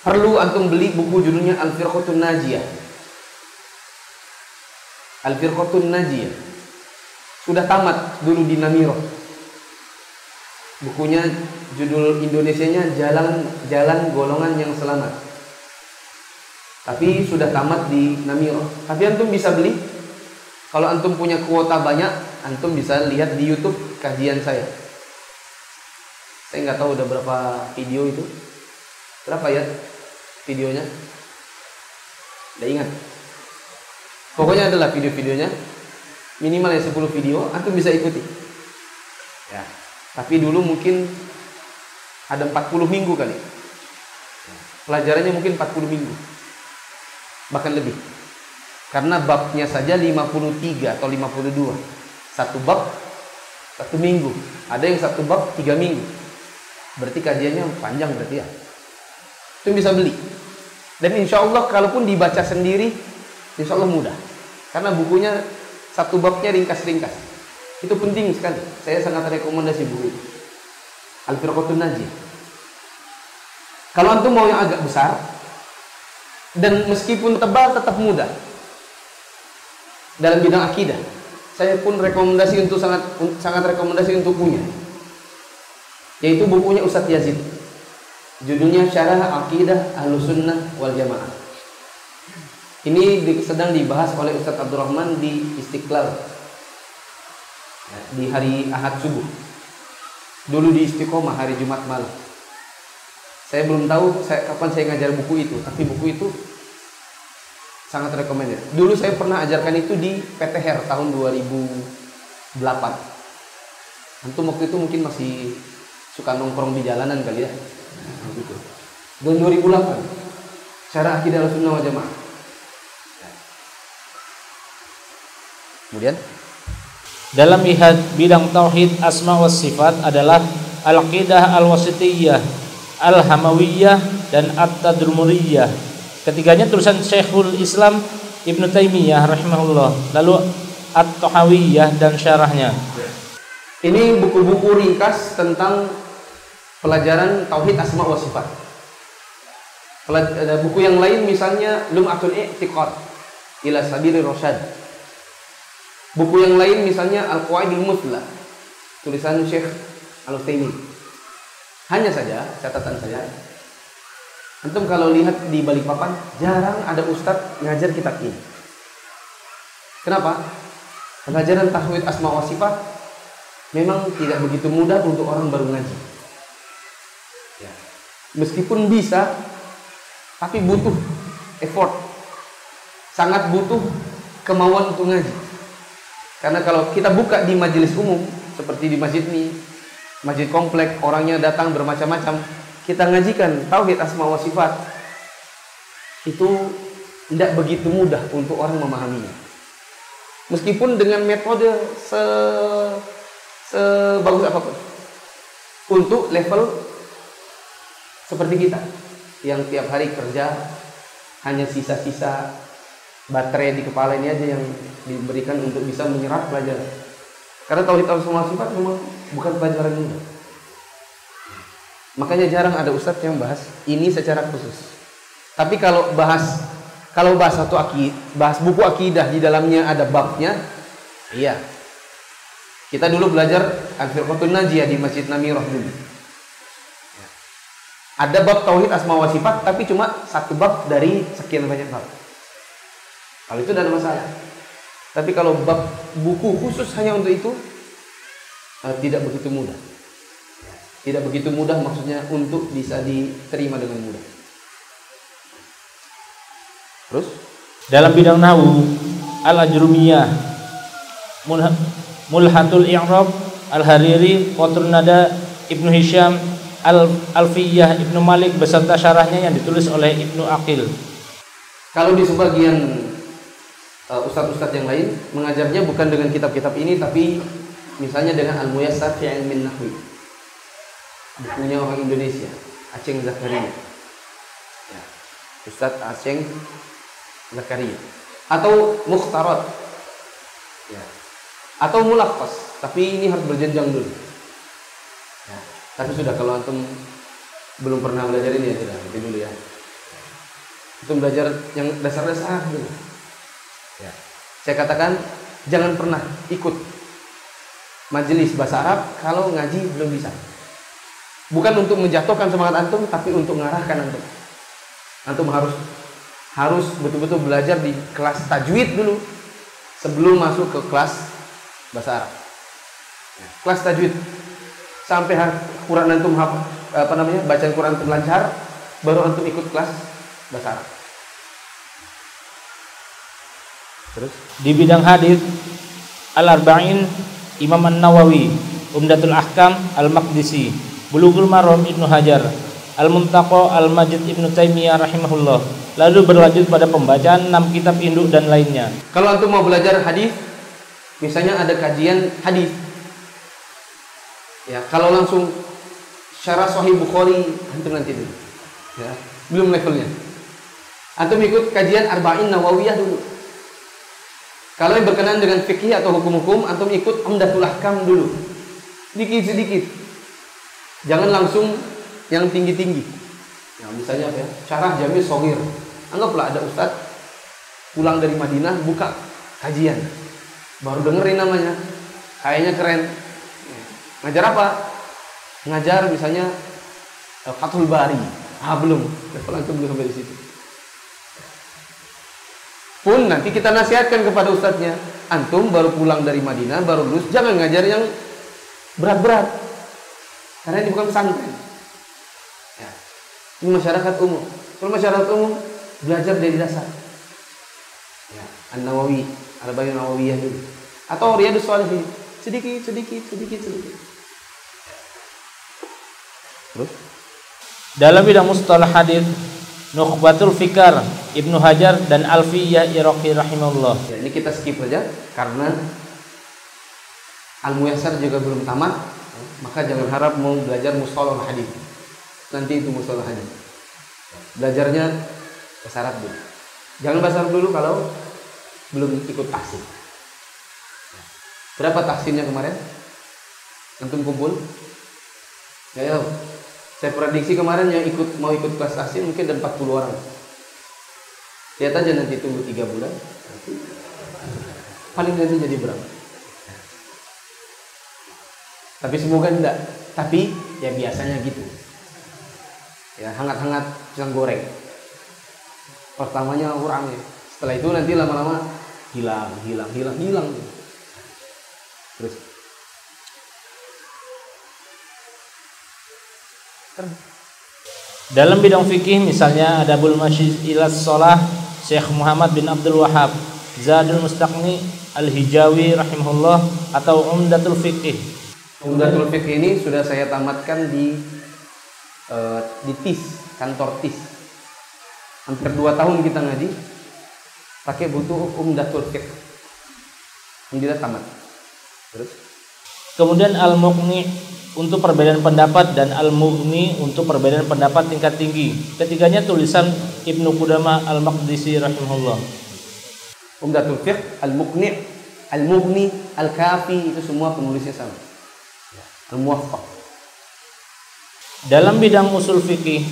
perlu antum beli buku judulnya Al-Firqatun Najiyah. Al-Firqatun Najiyah. Sudah tamat dulu di Namiro. Bukunya judul Indonesianya Jalan Golongan yang Selamat. Tapi sudah tamat di Namiro. Tapi antum bisa beli. Kalau antum punya kuota banyak, antum bisa lihat di YouTube kajian saya. Saya nggak tahu udah berapa video itu. Berapa ya videonya? Nggak ingat. Pokoknya adalah video-videonya. Minimal ya 10 video, antum bisa ikuti. Ya. Tapi dulu mungkin ada 40 minggu kali. Pelajarannya mungkin 40 minggu. Bahkan lebih. Karena babnya saja 53 atau 52. Satu bab 1 minggu. Ada yang satu bab 3 minggu. Berarti kajiannya panjang berarti ya. Itu bisa beli. Dan insya Allah kalaupun dibaca sendiri, insya Allah mudah. Karena bukunya satu babnya ringkas-ringkas. Itu penting sekali. Saya sangat rekomendasi buku itu. Al-Firqatun Najiyah. Kalau antum mau yang agak besar dan meskipun tebal tetap mudah. Dalam bidang akidah, saya pun rekomendasi untuk sangat rekomendasi untuk punya. Yaitu bukunya Ustadz Yazid. Judulnya Syarah Aqidah Ahlussunnah wal Jamaah. Ini sedang dibahas oleh Ustadz Abdurrahman di Istiqlal di hari Ahad subuh. Dulu di Istiqomah hari Jumat malam. Saya belum tahu kapan saya ngajar buku itu, tapi buku itu sangat recommended. Dulu saya pernah ajarkan itu di PTHR tahun 2008. Antum waktu itu mungkin masih suka nongkrong di jalanan kali ya. Gitu. Dan 2008 Syarah Aqidah Ahlussunnah wal Jamaah. Kemudian dalam bidang tauhid asma wa sifat adalah al-aqidah al-wasitiyah, al-hamawiyah dan at-tadmuriyah. Ketiganya tulisan Syekhul Islam Ibnu Taimiyah rahimahullah. Lalu at-tahawiyah dan syarahnya. Ini buku-buku ringkas tentang pelajaran tauhid asma wa sifat. Buku yang lain misalnya Lum'atul I'tiqad ila Sabili Rasyad. Buku yang lain misalnya Al-Qawaidul Muthla tulisan Syekh Al-Utsaimin. Hanya saja catatan saya, antum kalau lihat di Balikpapan jarang ada ustadz ngajar kitab ini. Kenapa? Pengajaran tauhid asma wa sifat memang tidak begitu mudah untuk orang baru ngaji. Ya. Meskipun bisa, tapi butuh effort, sangat butuh kemauan untuk ngaji. Karena kalau kita buka di majelis umum seperti di masjid ini, masjid komplek, orangnya datang bermacam-macam, kita ngajikan tauhid asma wa sifat, itu tidak begitu mudah untuk orang memahaminya. Meskipun dengan metode sebagus apapun, untuk level seperti kita yang tiap hari kerja hanya sisa-sisa baterai di kepala ini aja yang diberikan untuk bisa menyerap pelajaran. Karena tauhid asma wa sifat memang bukan pelajaran mudah. Makanya jarang ada ustadz yang bahas ini secara khusus. Tapi kalau bahas satu bahas buku akidah di dalamnya ada babnya, iya. Kita dulu belajar Al-Firqatun Najiyah di Masjid Namirah dulu. Ada bab tauhid asma wa sifat, tapi cuma satu bab dari sekian banyak bab. Kalau itu tidak ada masalah. Tapi kalau bab buku khusus hanya untuk itu, tidak begitu mudah. Tidak begitu mudah maksudnya untuk bisa diterima dengan mudah. Terus dalam bidang nahwu al-ajrumiyah, mulhatul i'rab al-hariri, qatrun nada Ibnu Hisham, Alfiyah Ibnu Malik beserta syarahnya yang ditulis oleh Ibnu Aqil. Kalau di sebagian ustadz-ustadz yang lain mengajarnya bukan dengan kitab-kitab ini, tapi misalnya dengan Al-Muyassar fi Ilmin Nahwi, bukunya orang Indonesia, Aceng Zakaria, ya, Ustadz Aceng Zakaria, atau Mukhtarat, ya, atau Mulaqqas, tapi ini harus berjenjang dulu. Ya, tapi sudah, kalau antum belum pernah belajar ini ya sudah, itu dulu ya. Antum belajar yang dasar-dasar dulu. Ya. Saya katakan jangan pernah ikut majelis bahasa Arab kalau ngaji belum bisa. Bukan untuk menjatuhkan semangat antum, tapi untuk mengarahkan antum. Antum harus betul-betul belajar di kelas tajwid dulu sebelum masuk ke kelas bahasa Arab. Ya. Kelas tajwid sampai Quran antum bacaan Quran antum lancar, baru antum ikut kelas bahasa Arab. Terus di bidang hadis Al-Arba'in Imam An-Nawawi, Umdatul Ahkam Al-Maqdisi, Bulughul Maram Ibnu Hajar, Al-Muntaqa Al-Majid Ibnu Taimiyah rahimahullah. Lalu berlanjut pada pembacaan 6 kitab induk dan lainnya. Kalau antum mau belajar hadis, misalnya ada kajian hadis, ya, kalau langsung syarah Sahih Bukhari antum nanti dulu, ya, belum levelnya. Antum ikut kajian Arba'in Nawawiyah dulu. Kalau yang berkenaan dengan fikih atau hukum-hukum, antum ikut Umdatul Ahkam dulu, sedikit-sedikit. Jangan langsung yang tinggi-tinggi. Ya, misalnya ya, syarah Jami' Shaghir. Anggaplah ada ustadz pulang dari Madinah buka kajian, baru dengerin namanya, kayaknya keren. Ngajar apa? Ngajar misalnya Fathul Bari. Belum, level antum belum sampai di situ. Pun nanti kita nasihatkan kepada ustadznya, antum baru pulang dari Madinah, baru lulus, jangan ngajar yang berat-berat, karena ini bukan pesantren. Ya. Ini masyarakat umum. Kalau masyarakat umum belajar dari dasar. Ya. An-Nawawi, Al-Arba'in Nawawiyah dulu, atau Riyadhus Shalihin, sedikit. Terus dalam bidang mustalah hadis Nukhbatul Fikar Ibnu Hajar dan Alfiyah Iraqi rahimahullah. Ya, ini kita skip saja karena Al-Muyassar juga belum tamat, maka jangan harap mau belajar mustalah hadis. Nanti itu mustalah hadis. Belajarnya bahasa Arab dulu. Jangan bahasa Arab dulu kalau belum ikut tahsin. Berapa tahsinnya kemarin? Antum kumpul? Ya, saya prediksi kemarin yang mau ikut kelas tahsin mungkin ada 40 orang. Lihat aja nanti tunggu 3 bulan, paling nanti jadi berapa? Tapi semoga enggak. Tapi ya biasanya gitu. Ya hangat-hangat pisang goreng. Pertamanya kurang ya. Setelah itu nanti lama-lama hilang. Terus dalam bidang fikih misalnya Adabul Masyi ila Shalah Syekh Muhammad bin Abdul Wahhab, Zadul Mustaqni Al-Hijawi rahimahullah, atau Umdatul Fiqih. Umdatul Fiqih ini sudah saya tamatkan di TIS, kantor TIS. Hampir 2 tahun kita ngaji pakai butuh Umdatul Fiqh. Alhamdulillah tamat. Terus kemudian Al-Mughni untuk perbedaan pendapat dan Al-Mughni untuk perbedaan pendapat tingkat tinggi. Ketiganya tulisan Ibnu Qudamah Al-Maqdisi rahimahullah. Umdatul Fiqh, Al-Mughni, Al-Mughni, Al-Kafi, itu semua penulisnya sama. Al-Muwaffaq. Dalam bidang usul fikih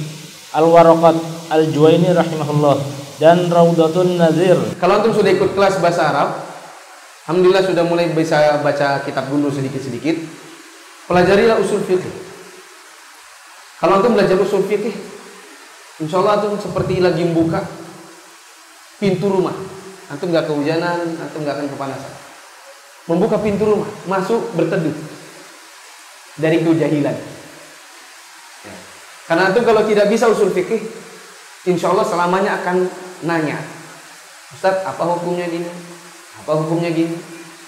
Al-Waraqat Al-Juwaini rahimahullah dan Raudatun Nazir. Kalau antum sudah ikut kelas bahasa Arab, alhamdulillah sudah mulai bisa baca kitab dulu sedikit-sedikit. Pelajarilah usul fikih. Kalau antum belajar usul fikih, insya Allah antum seperti lagi membuka pintu rumah. Antum nggak kehujanan, antum nggak akan kepanasan. Membuka pintu rumah, masuk berteduh dari kejahilan. Ya. Karena antum kalau tidak bisa usul fikih, insya Allah selamanya akan nanya, Ustaz, apa hukumnya gini? Apa hukumnya gini?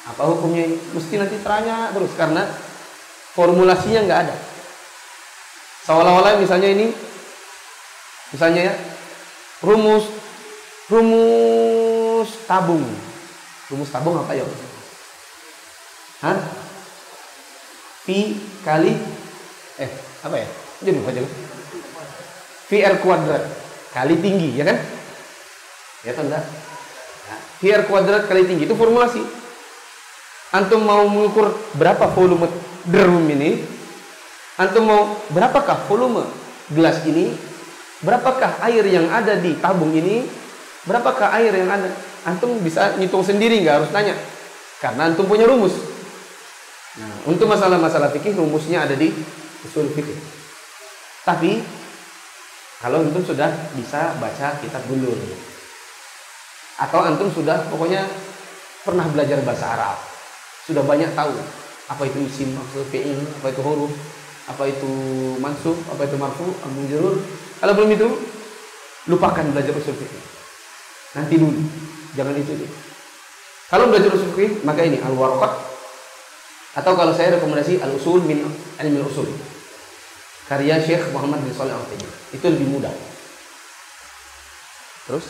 Apa hukumnya ini? Mesti nanti tanya terus karena formulasinya nggak ada. Seolah-olah misalnya ini, misalnya ya, rumus tabung. Rumus tabung apa ya? Hah? Pi kali apa ya? Jadi lupa aja. Pi R kuadrat kali tinggi, ya kan? Ya kan enggak? Nah, Pi R kuadrat kali tinggi itu formulasi. Antum mau mengukur berapa volume drum ini? Antum mau berapakah volume gelas ini? Berapakah air yang ada di tabung ini? Berapakah air yang ada? Antum bisa ngitung sendiri, nggak harus tanya. Karena antum punya rumus. Nah, untuk masalah-masalah fikih rumusnya ada di usul fikih. Tapi kalau antum sudah bisa baca kitab bulur, atau antum sudah pokoknya pernah belajar bahasa Arab, sudah banyak tahu apa itu isim, maksud fi'il, apa itu huruf, apa itu mansub, apa itu marfu, al-majrur. Kalau belum itu, lupakan belajar usul fikih. Nanti dulu, jangan itu dulu. Kalau belajar usul fikih, maka ini al-warqat, atau kalau saya rekomendasi al-usul min ilmi al-usul, karya Syekh Muhammad bin Shalih Al-Utsaimin. Itu lebih mudah. Terus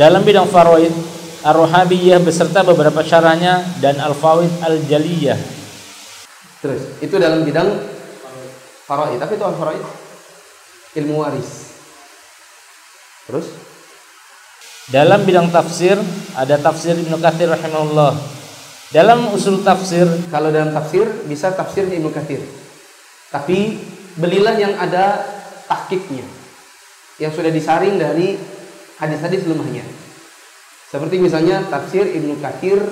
dalam bidang faraid, Ar-Ruhabiyah beserta beberapa syarahnya dan Al-Fawaid Al-Jaliyah. Terus itu dalam bidang faraid, tapi itu al-faraid ilmu waris. Terus dalam bidang tafsir ada tafsir Ibnu Katsir rahimahullah. Dalam usul tafsir, kalau dalam tafsir bisa tafsir Ibnu Katsir. Tapi belilah yang ada tahqiqnya, yang sudah disaring dari hadis-hadis lemahnya. Seperti misalnya tafsir Ibnu Katsir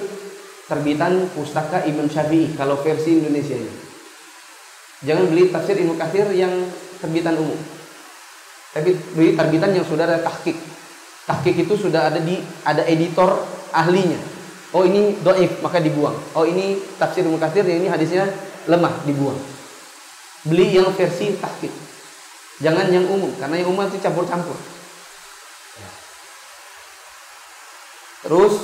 terbitan pustaka Imam Syafi'i kalau versi Indonesia ini. Jangan beli tafsir Ibnu Katsir yang terbitan umum. Tapi beli terbitan yang sudah ada tahqiq. Tahqiq itu sudah ada editor ahlinya. Oh ini dhaif, maka dibuang. Oh ini tafsir Ibnu Katsir, ini hadisnya lemah, dibuang. Beli yang versi tahqiq. Jangan yang umum, karena yang umum itu campur-campur. Terus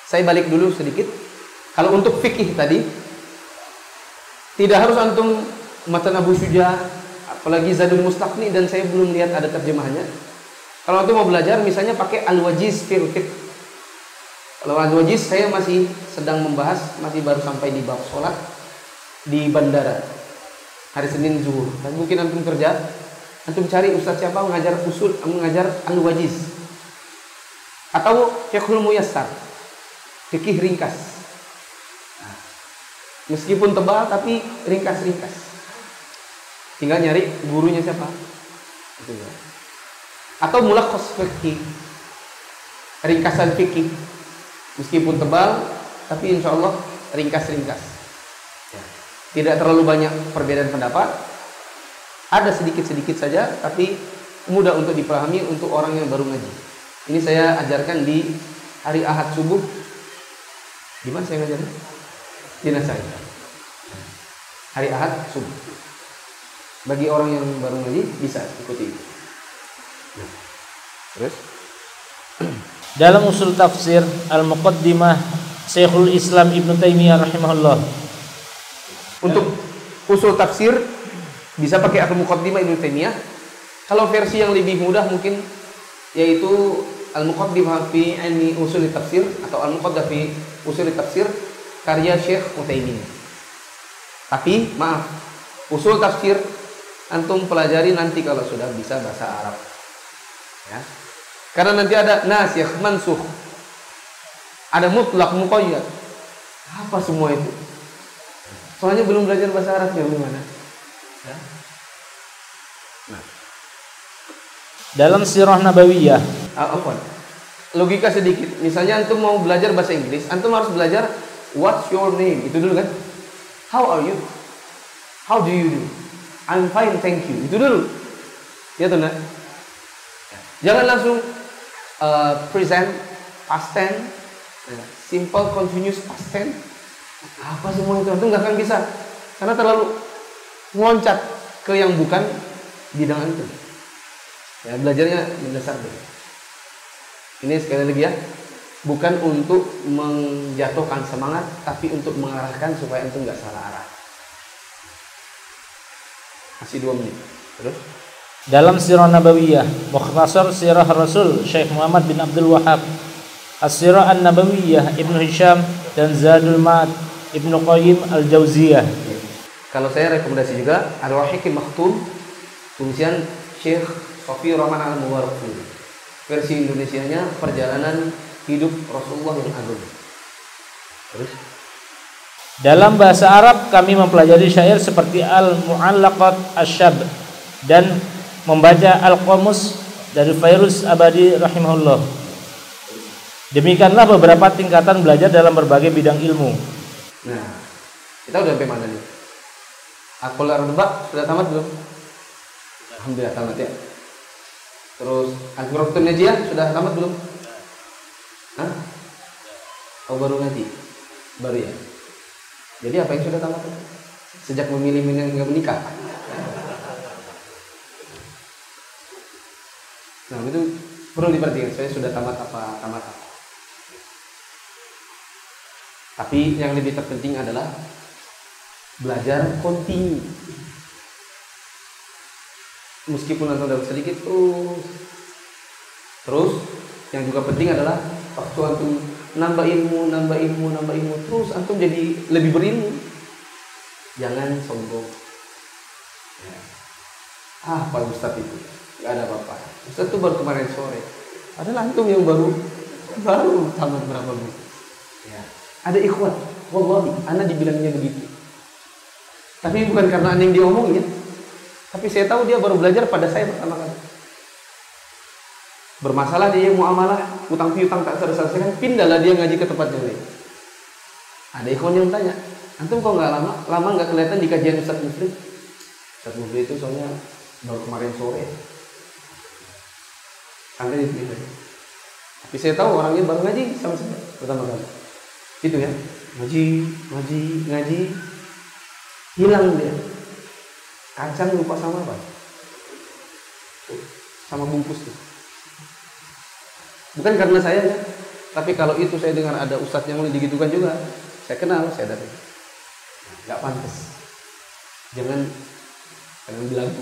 saya balik dulu sedikit. Kalau untuk fikih tadi, tidak harus antum matan Abu Syuja, apalagi Zadul Mustaqni, dan saya belum lihat ada terjemahannya. Kalau antum mau belajar, misalnya pakai Al-Wajiz fil Fiqh. Kalau Al-Wajiz saya masih sedang membahas, masih baru sampai di bab sholat di bandara hari Senin zuhur. Tapi mungkin antum kerja, antum cari ustaz siapa mengajar Al-Wajiz atau Fiqhul Muyassar, fikih ringkas. Nah, meskipun tebal tapi ringkas-ringkas. Tinggal nyari gurunya siapa. Itu ya. Atau Mulaqqas Fiqih, ringkasan fikih. Meskipun tebal tapi insya Allah ringkas-ringkas. Ya. Tidak terlalu banyak perbedaan pendapat. Ada sedikit-sedikit saja, tapi mudah untuk dipahami untuk orang yang baru ngaji. Ini saya ajarkan di hari Ahad subuh. Di mana saya ngajarnya? Di Nasai. Hari Ahad subuh. Bagi orang yang baru ngaji bisa ikuti. Nah, terus dalam usul tafsir Al-Muqaddimah Syekhul Islam Ibnu Taimiyah rahimahullah. Untuk usul tafsir bisa pakai Al-Muqaddimah Ibnu Taimiyah. Kalau versi yang lebih mudah mungkin yaitu Al-Muqaddimah fi ilmi usul tafsir atau Al-Muqaddimah fi usul tafsir karya Syekh Utsaimin. Tapi maaf, usul tafsir antum pelajari nanti kalau sudah bisa bahasa Arab. Ya. Karena nanti ada nasikh, mansukh, ada mutlak, muqayyad. Apa semua itu? Soalnya belum belajar bahasa Arabnya gimana? Ya. Nah. Dalam sirah nabawiyah, logika sedikit. Misalnya antum mau belajar bahasa Inggris, antum harus belajar what's your name, itu dulu kan? How are you? How do you do? I'm fine, thank you. Itu dulu. Ya tuh, nah. Jangan langsung present, past tense, simple, continuous past tense. Apa semua itu? Antum nggak akan bisa, karena terlalu meloncat ke yang bukan bidang antum. Ya, belajarnya mendasar dulu. Ini sekali lagi ya, bukan untuk menjatuhkan semangat, tapi untuk mengarahkan supaya antum nggak salah arah. Masih 2 menit. Terus Dalam Sirah Nabawiyah, Mukhtasar Sirah Rasul Syekh Muhammad bin Abdul Wahhab, As-Sirah An-Nabawiyah Ibnu Hisham, dan Zadul Ma'ad Ibnu Qayyim Al-Jauziyah. kalau saya rekomendasi juga Al-Wahiqil Maktum, tulisan Syekh Sofi Rahman Al-Mubarak. Versi Indonesianya Perjalanan Hidup Rasulullah yang Agung. Terus Dalam bahasa Arab kami mempelajari syair seperti Al-Mu'allaqat Asy-Syab dan membaca Al-Qamus dari Fairuz Abadi rahimahullah. Demikianlah beberapa tingkatan belajar dalam berbagai bidang ilmu. Nah, kita udah sampai mana nih? Akul Arba'ah sudah tamat belum? Alhamdulillah tamat ya. Terus Al-Qur'anul Najiyah sudah tamat belum? Hah? Oh, baru ngaji? Baru ya? Jadi apa yang sudah tamat? Sejak memilih menikah? Nah, itu perlu diperhatikan. Saya sudah tamat apa? Tapi yang lebih terpenting adalah belajar kontinu. Meskipun antum dapat sedikit, terus yang juga penting adalah waktu antum nambah ilmu, terus antum jadi lebih berilmu. Jangan sombong. Ya. Pak Ustadz itu nggak ada apa-apa. Ustadz itu baru kemarin sore. Padahal antum yang baru tamat berapa bulan. Ya. Ada ikhwan, wallahi, ana dibilangnya begitu. Tapi bukan karena ana yang diomongin, tapi saya tahu dia baru belajar pada saya pertama kali. Bermasalah dia muamalah, utang piutang tak selesai-selesai, pindahlah dia ngaji ke tempat yang lain. Ada ikhwan yang tanya, antum kok nggak lama nggak kelihatan di kajian Ustadz Mufli? Ustadz Mufli itu soalnya baru kemarin sore. Sampai di sini. Tapi saya tahu orangnya baru ngaji sama saya pertama kali. Itu ya, ngaji, hilang dia. Kacang lupa sama apa? Sama bungkus tuh. Bukan karena saya ya, tapi kalau itu saya dengar ada ustadz yang digitukan juga, saya kenal, saya datang. Nggak pantas. Jangan bilang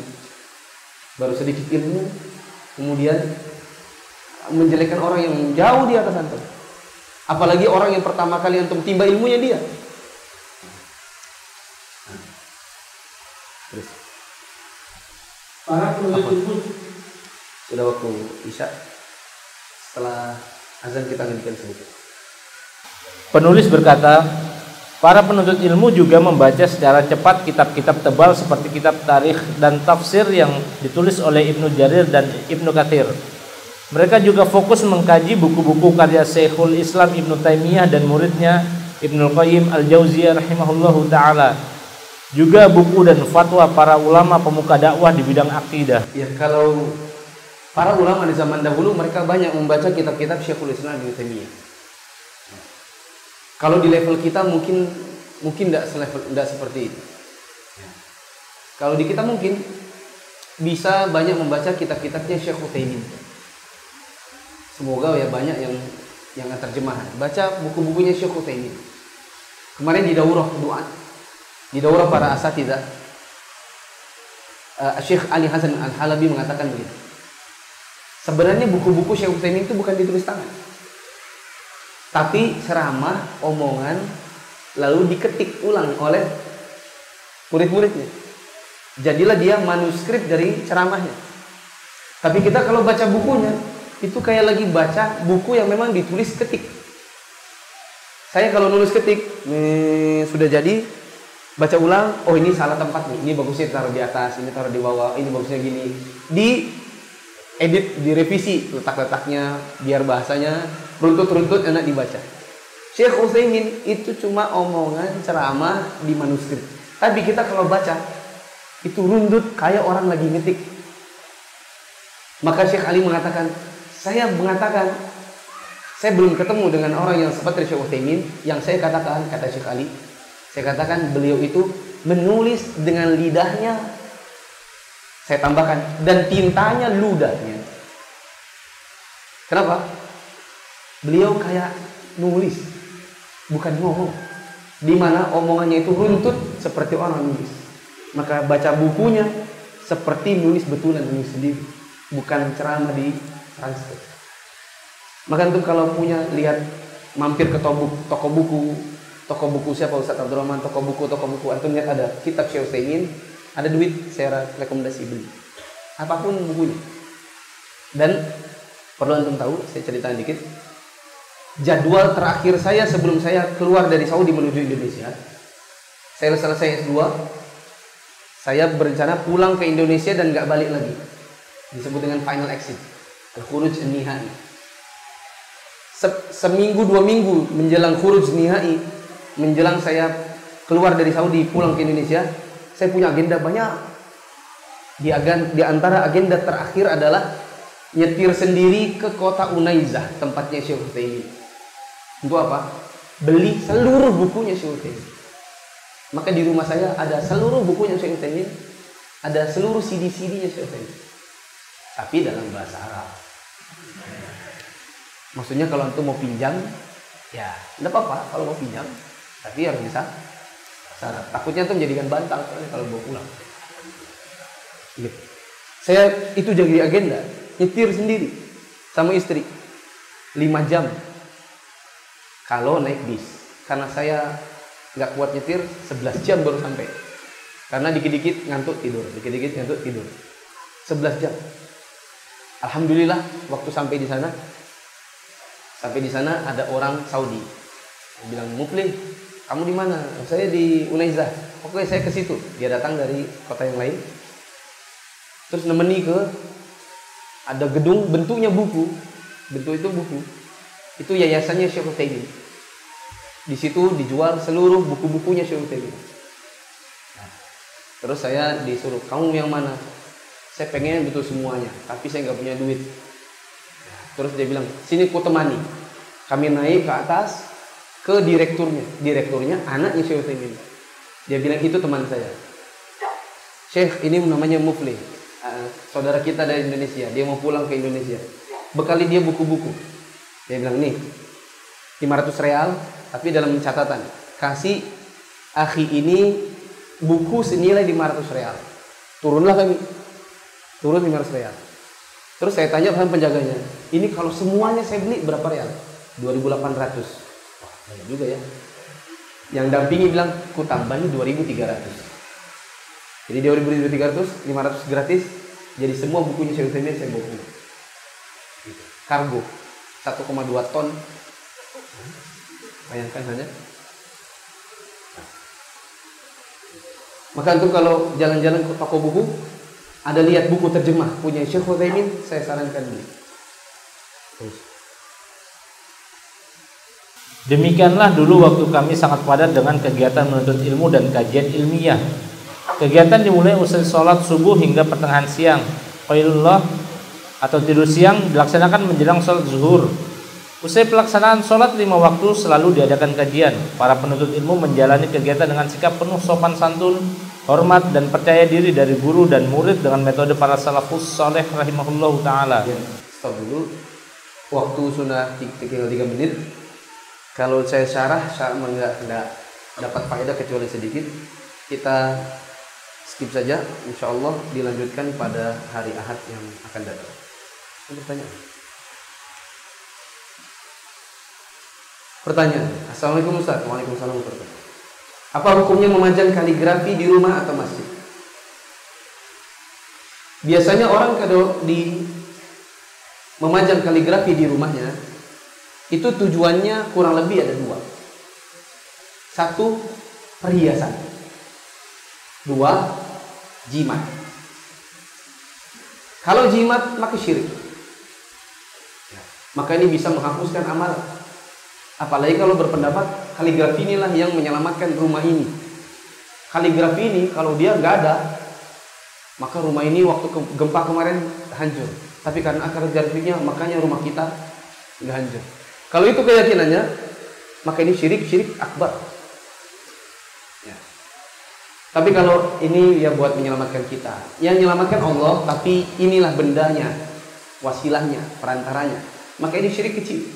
baru sedikit ilmu, kemudian menjelekkan orang yang jauh di atas antum. Apalagi orang yang pertama kali antum timba ilmunya dia. Terus. Para penuntut ilmu Sudah waktu isya. Setelah azan kita lanjutkan sedikit. Penulis berkata, para penuntut ilmu juga membaca secara cepat kitab-kitab tebal seperti kitab tarikh dan tafsir yang ditulis oleh Ibnu Jarir dan Ibnu Katsir. Mereka juga fokus mengkaji buku-buku karya Syekhul Islam Ibnu Taimiyah dan muridnya Ibnu Qayyim Al-Jauziyah rahimahullahu taala. Juga buku dan fatwa para ulama pemuka dakwah di bidang akidah. Ya, kalau para ulama di zaman dahulu mereka banyak membaca kitab-kitab Syekhul Islam Ibnu Taimiyah. Kalau di level kita mungkin tidak seperti itu. Kalau di kita mungkin bisa banyak membaca kitab-kitabnya Syekh Utsaimin. Semoga ya banyak yang terjemahan. Baca buku-bukunya Syekh Utsaimin. Kemarin di daurah para asatidzah, Syekh Ali Hasan Al-Halabi mengatakan begitu. Sebenarnya buku-buku Syekh Utsaimin itu bukan ditulis tangan, tapi ceramah, omongan, lalu diketik ulang oleh murid-muridnya. Jadilah dia manuskrip dari ceramahnya. Tapi kita kalau baca bukunya, itu kayak lagi baca buku yang memang ditulis ketik. Saya kalau nulis ketik, sudah jadi, baca ulang, oh ini salah tempat nih, ini bagusnya taruh di atas, ini taruh di bawah, ini bagusnya gini. Di edit, direvisi letak-letaknya, biar bahasanya runtut-runtut enak dibaca. Syekh Utsaimin itu cuma omongan ceramah di manuskrip. Tapi kita kalau baca, itu runtut kayak orang lagi ngetik. Maka Syekh Ali mengatakan, saya belum ketemu dengan orang yang seperti Syekh Utsaimin. Yang saya katakan, kata Syekh Ali, saya katakan beliau itu menulis dengan lidahnya, saya tambahkan, dan tintanya ludahnya. Kenapa? Beliau kayak nulis, bukan ngomong. Di mana omongannya itu runtut seperti orang nulis. Maka baca bukunya seperti nulis betulan, nulis sendiri, bukan ceramah di transkrip. Maka untuk kalau punya lihat mampir ke toko buku siapa Ustaz Abdurrahman, toko buku antum lihat ada kitab Syekh Utsaimin, ada duit, saya rekomendasi beli. Apapun bukunya. Dan perlu antum tahu, saya ceritakan dikit. Jadwal terakhir saya sebelum saya keluar dari Saudi menuju Indonesia, saya selesai S2, saya berencana pulang ke Indonesia dan nggak balik lagi. Disebut dengan final exit, al-khuruj nihai. Seminggu 2 minggu menjelang khuruj nihai, menjelang saya keluar dari Saudi pulang ke Indonesia, saya punya agenda banyak. Di antara agenda terakhir adalah nyetir sendiri ke kota Unaizah, tempatnya Syekh Utsaimin. Untuk apa? Beli seluruh bukunya Syekh Utsaimin. Maka di rumah saya ada seluruh bukunya Syekh Utsaimin, ada seluruh CD-CD-nya Syekh Utsaimin. Tapi dalam bahasa Arab. Maksudnya kalau antum mau pinjam, ya enggak apa-apa kalau mau pinjam, tapi harus bisa bahasa Arab. Takutnya antum jadikan bantal kalau bawa pulang. Gitu. Saya itu jadi agenda, nyetir sendiri sama istri 5 jam kalau naik bis, karena saya nggak kuat nyetir 11 jam baru sampai, karena dikit-dikit ngantuk tidur 11 jam. Alhamdulillah waktu sampai di sana ada orang Saudi. Dia bilang, "Muflih, kamu di mana?" "Saya di Unaizah." "Oke, saya ke situ." Dia datang dari kota yang lain. Terus nemeni ke ada gedung bentuknya buku. Bentuk itu buku. Itu yayasannya Syekh Utsaimin. Di situ dijual seluruh buku-bukunya Syekh Utsaimin. Nah, terus saya disuruh, "Kamu yang mana?" "Saya pengen betul semuanya, tapi saya nggak punya duit." Terus dia bilang, "Sini ku temani." Kami naik ke atas ke direkturnya anaknya Syekh Utsaimin. Dia bilang, "Itu teman saya, Syekh, ini namanya Muflih, saudara kita dari Indonesia, dia mau pulang ke Indonesia, bekali dia buku-buku." Dia bilang, "Nih 500 real, tapi dalam catatan, kasih akhi ini buku senilai 500 real." Turunlah kami, turun 500 real. Terus saya tanya sama penjaganya, "Ini kalau semuanya saya beli berapa real?" 2.800. Wah, banyak juga ya. Yang dampingi bilang, "Ku tambahin 2.300. Jadi 2.300, 500 gratis. Jadi semua bukunya Syekh Utsaimin saya bawa pulang. Kargo 1,2 ton. Bayangkan saja. Maka untuk kalau jalan-jalan ke toko buku, ada lihat buku terjemah punya Syekh Utsaimin, saya sarankan beli. Terus. Demikianlah dulu waktu kami sangat padat dengan kegiatan menuntut ilmu dan kajian ilmiah. Kegiatan dimulai usai sholat subuh hingga pertengahan siang. Qailullah atau tidur siang dilaksanakan menjelang sholat zuhur. Usai pelaksanaan sholat 5 waktu selalu diadakan kajian. Para penuntut ilmu menjalani kegiatan dengan sikap penuh sopan santun, hormat dan percaya diri dari guru dan murid dengan metode para salafus saleh rahimahullahu ta'ala. Ya, stop dulu. Waktu sudah tinggal 3 menit. Kalau saya syarah nggak dapat faedah kecuali sedikit. Kita skip saja. Insya Allah dilanjutkan pada hari Ahad yang akan datang. Pertanyaan. Assalamualaikum Ustaz. Waalaikumsalam warahmatullahi wabarakatuh. Apa hukumnya memajang kaligrafi di rumah atau masjid? Biasanya orang kalau memajang kaligrafi di rumahnya, itu tujuannya kurang lebih ada 2. 1, perhiasan. 2, jimat. Kalau jimat maka syirik. Maka ini bisa menghapuskan amalan. Apalagi kalau berpendapat kaligrafi inilah yang menyelamatkan rumah ini. Kaligrafi ini kalau dia nggak ada, maka rumah ini waktu gempa kemarin hancur. Tapi karena akar kaligrafinya, makanya rumah kita nggak hancur. Kalau itu keyakinannya, maka ini syirik akbar. Ya. Tapi kalau ini ya buat menyelamatkan kita, yang menyelamatkan Allah, tapi inilah bendanya, wasilahnya, perantaranya, maka ini syirik kecil.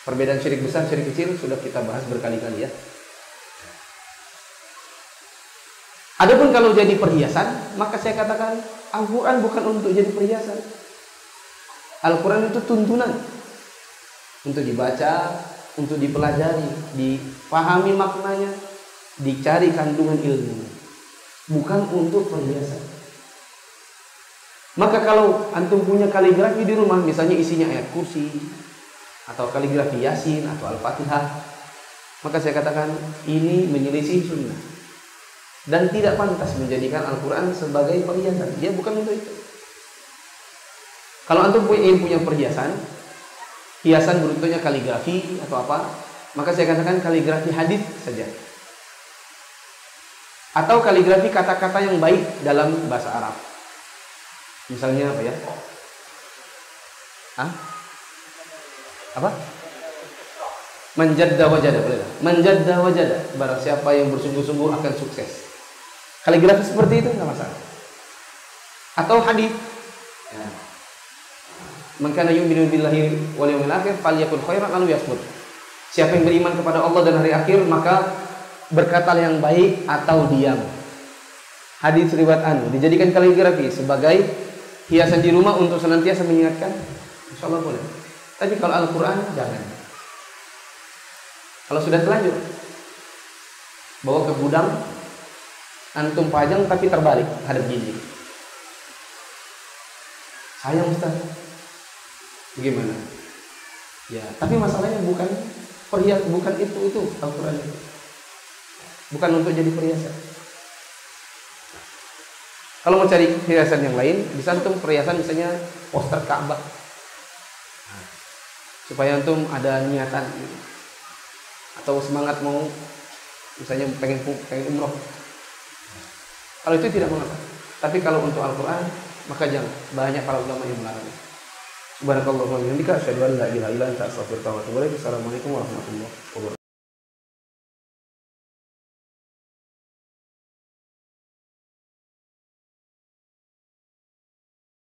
Perbedaan syirik besar, syirik kecil sudah kita bahas berkali-kali ya. Adapun kalau jadi perhiasan, maka saya katakan Al-Quran bukan untuk jadi perhiasan. Al-Quran itu tuntunan untuk dibaca, untuk dipelajari, dipahami maknanya, dicari kandungan ilmu, bukan untuk perhiasan. Maka kalau antum punya kaligrafi di rumah, misalnya isinya ayat kursi atau kaligrafi Yasin atau Al-Fatihah, maka saya katakan ini menyelisih sunnah dan tidak pantas menjadikan Al-Quran sebagai perhiasan. Dia bukan untuk itu. Kalau antum ingin punya perhiasan, hiasan bentuknya kaligrafi atau apa, maka saya katakan kaligrafi hadis saja, atau kaligrafi kata-kata yang baik dalam bahasa Arab. Misalnya apa ya? Apa? Manjadda wajada, boleh tak? Manjadda wajada. Barang siapa yang bersungguh-sungguh akan sukses. Kaligrafi seperti itu nggak masalah. Atau hadis. Ya. Man kana yu'minu billahi wal yawmil akhir falyakul khairan aw liyasmut. Siapa yang beriman kepada Allah dan hari akhir, maka berkatalah yang baik atau diam. Hadis riwayat Anu dijadikan kaligrafi sebagai hiasan di rumah untuk senantiasa mengingatkan, insyaallah boleh. Tapi kalau Al-Quran jangan. Kalau sudah terlanjur, bawa ke gudang, antum pajang tapi terbalik hadap jinjing. Sayang Ustaz. Bagaimana? Ya, tapi masalahnya bukan bukan itu Al-Quran itu. Bukan untuk jadi perhiasan. Kalau mau cari perhiasan yang lain, bisa antum perhiasan misalnya poster Ka'bah. Supaya antum ada niatan atau semangat mau misalnya pengen umroh. Kalau itu tidak mengapa. Tapi kalau untuk Al-Quran, maka jangan. Banyak para ulama yang melarang. Subhanakallahumma wa bihamdika asyhadu an la ilaha illa anta astaghfiruka wa atubu ilaik. Assalamualaikum warahmatullahi wabarakatuh.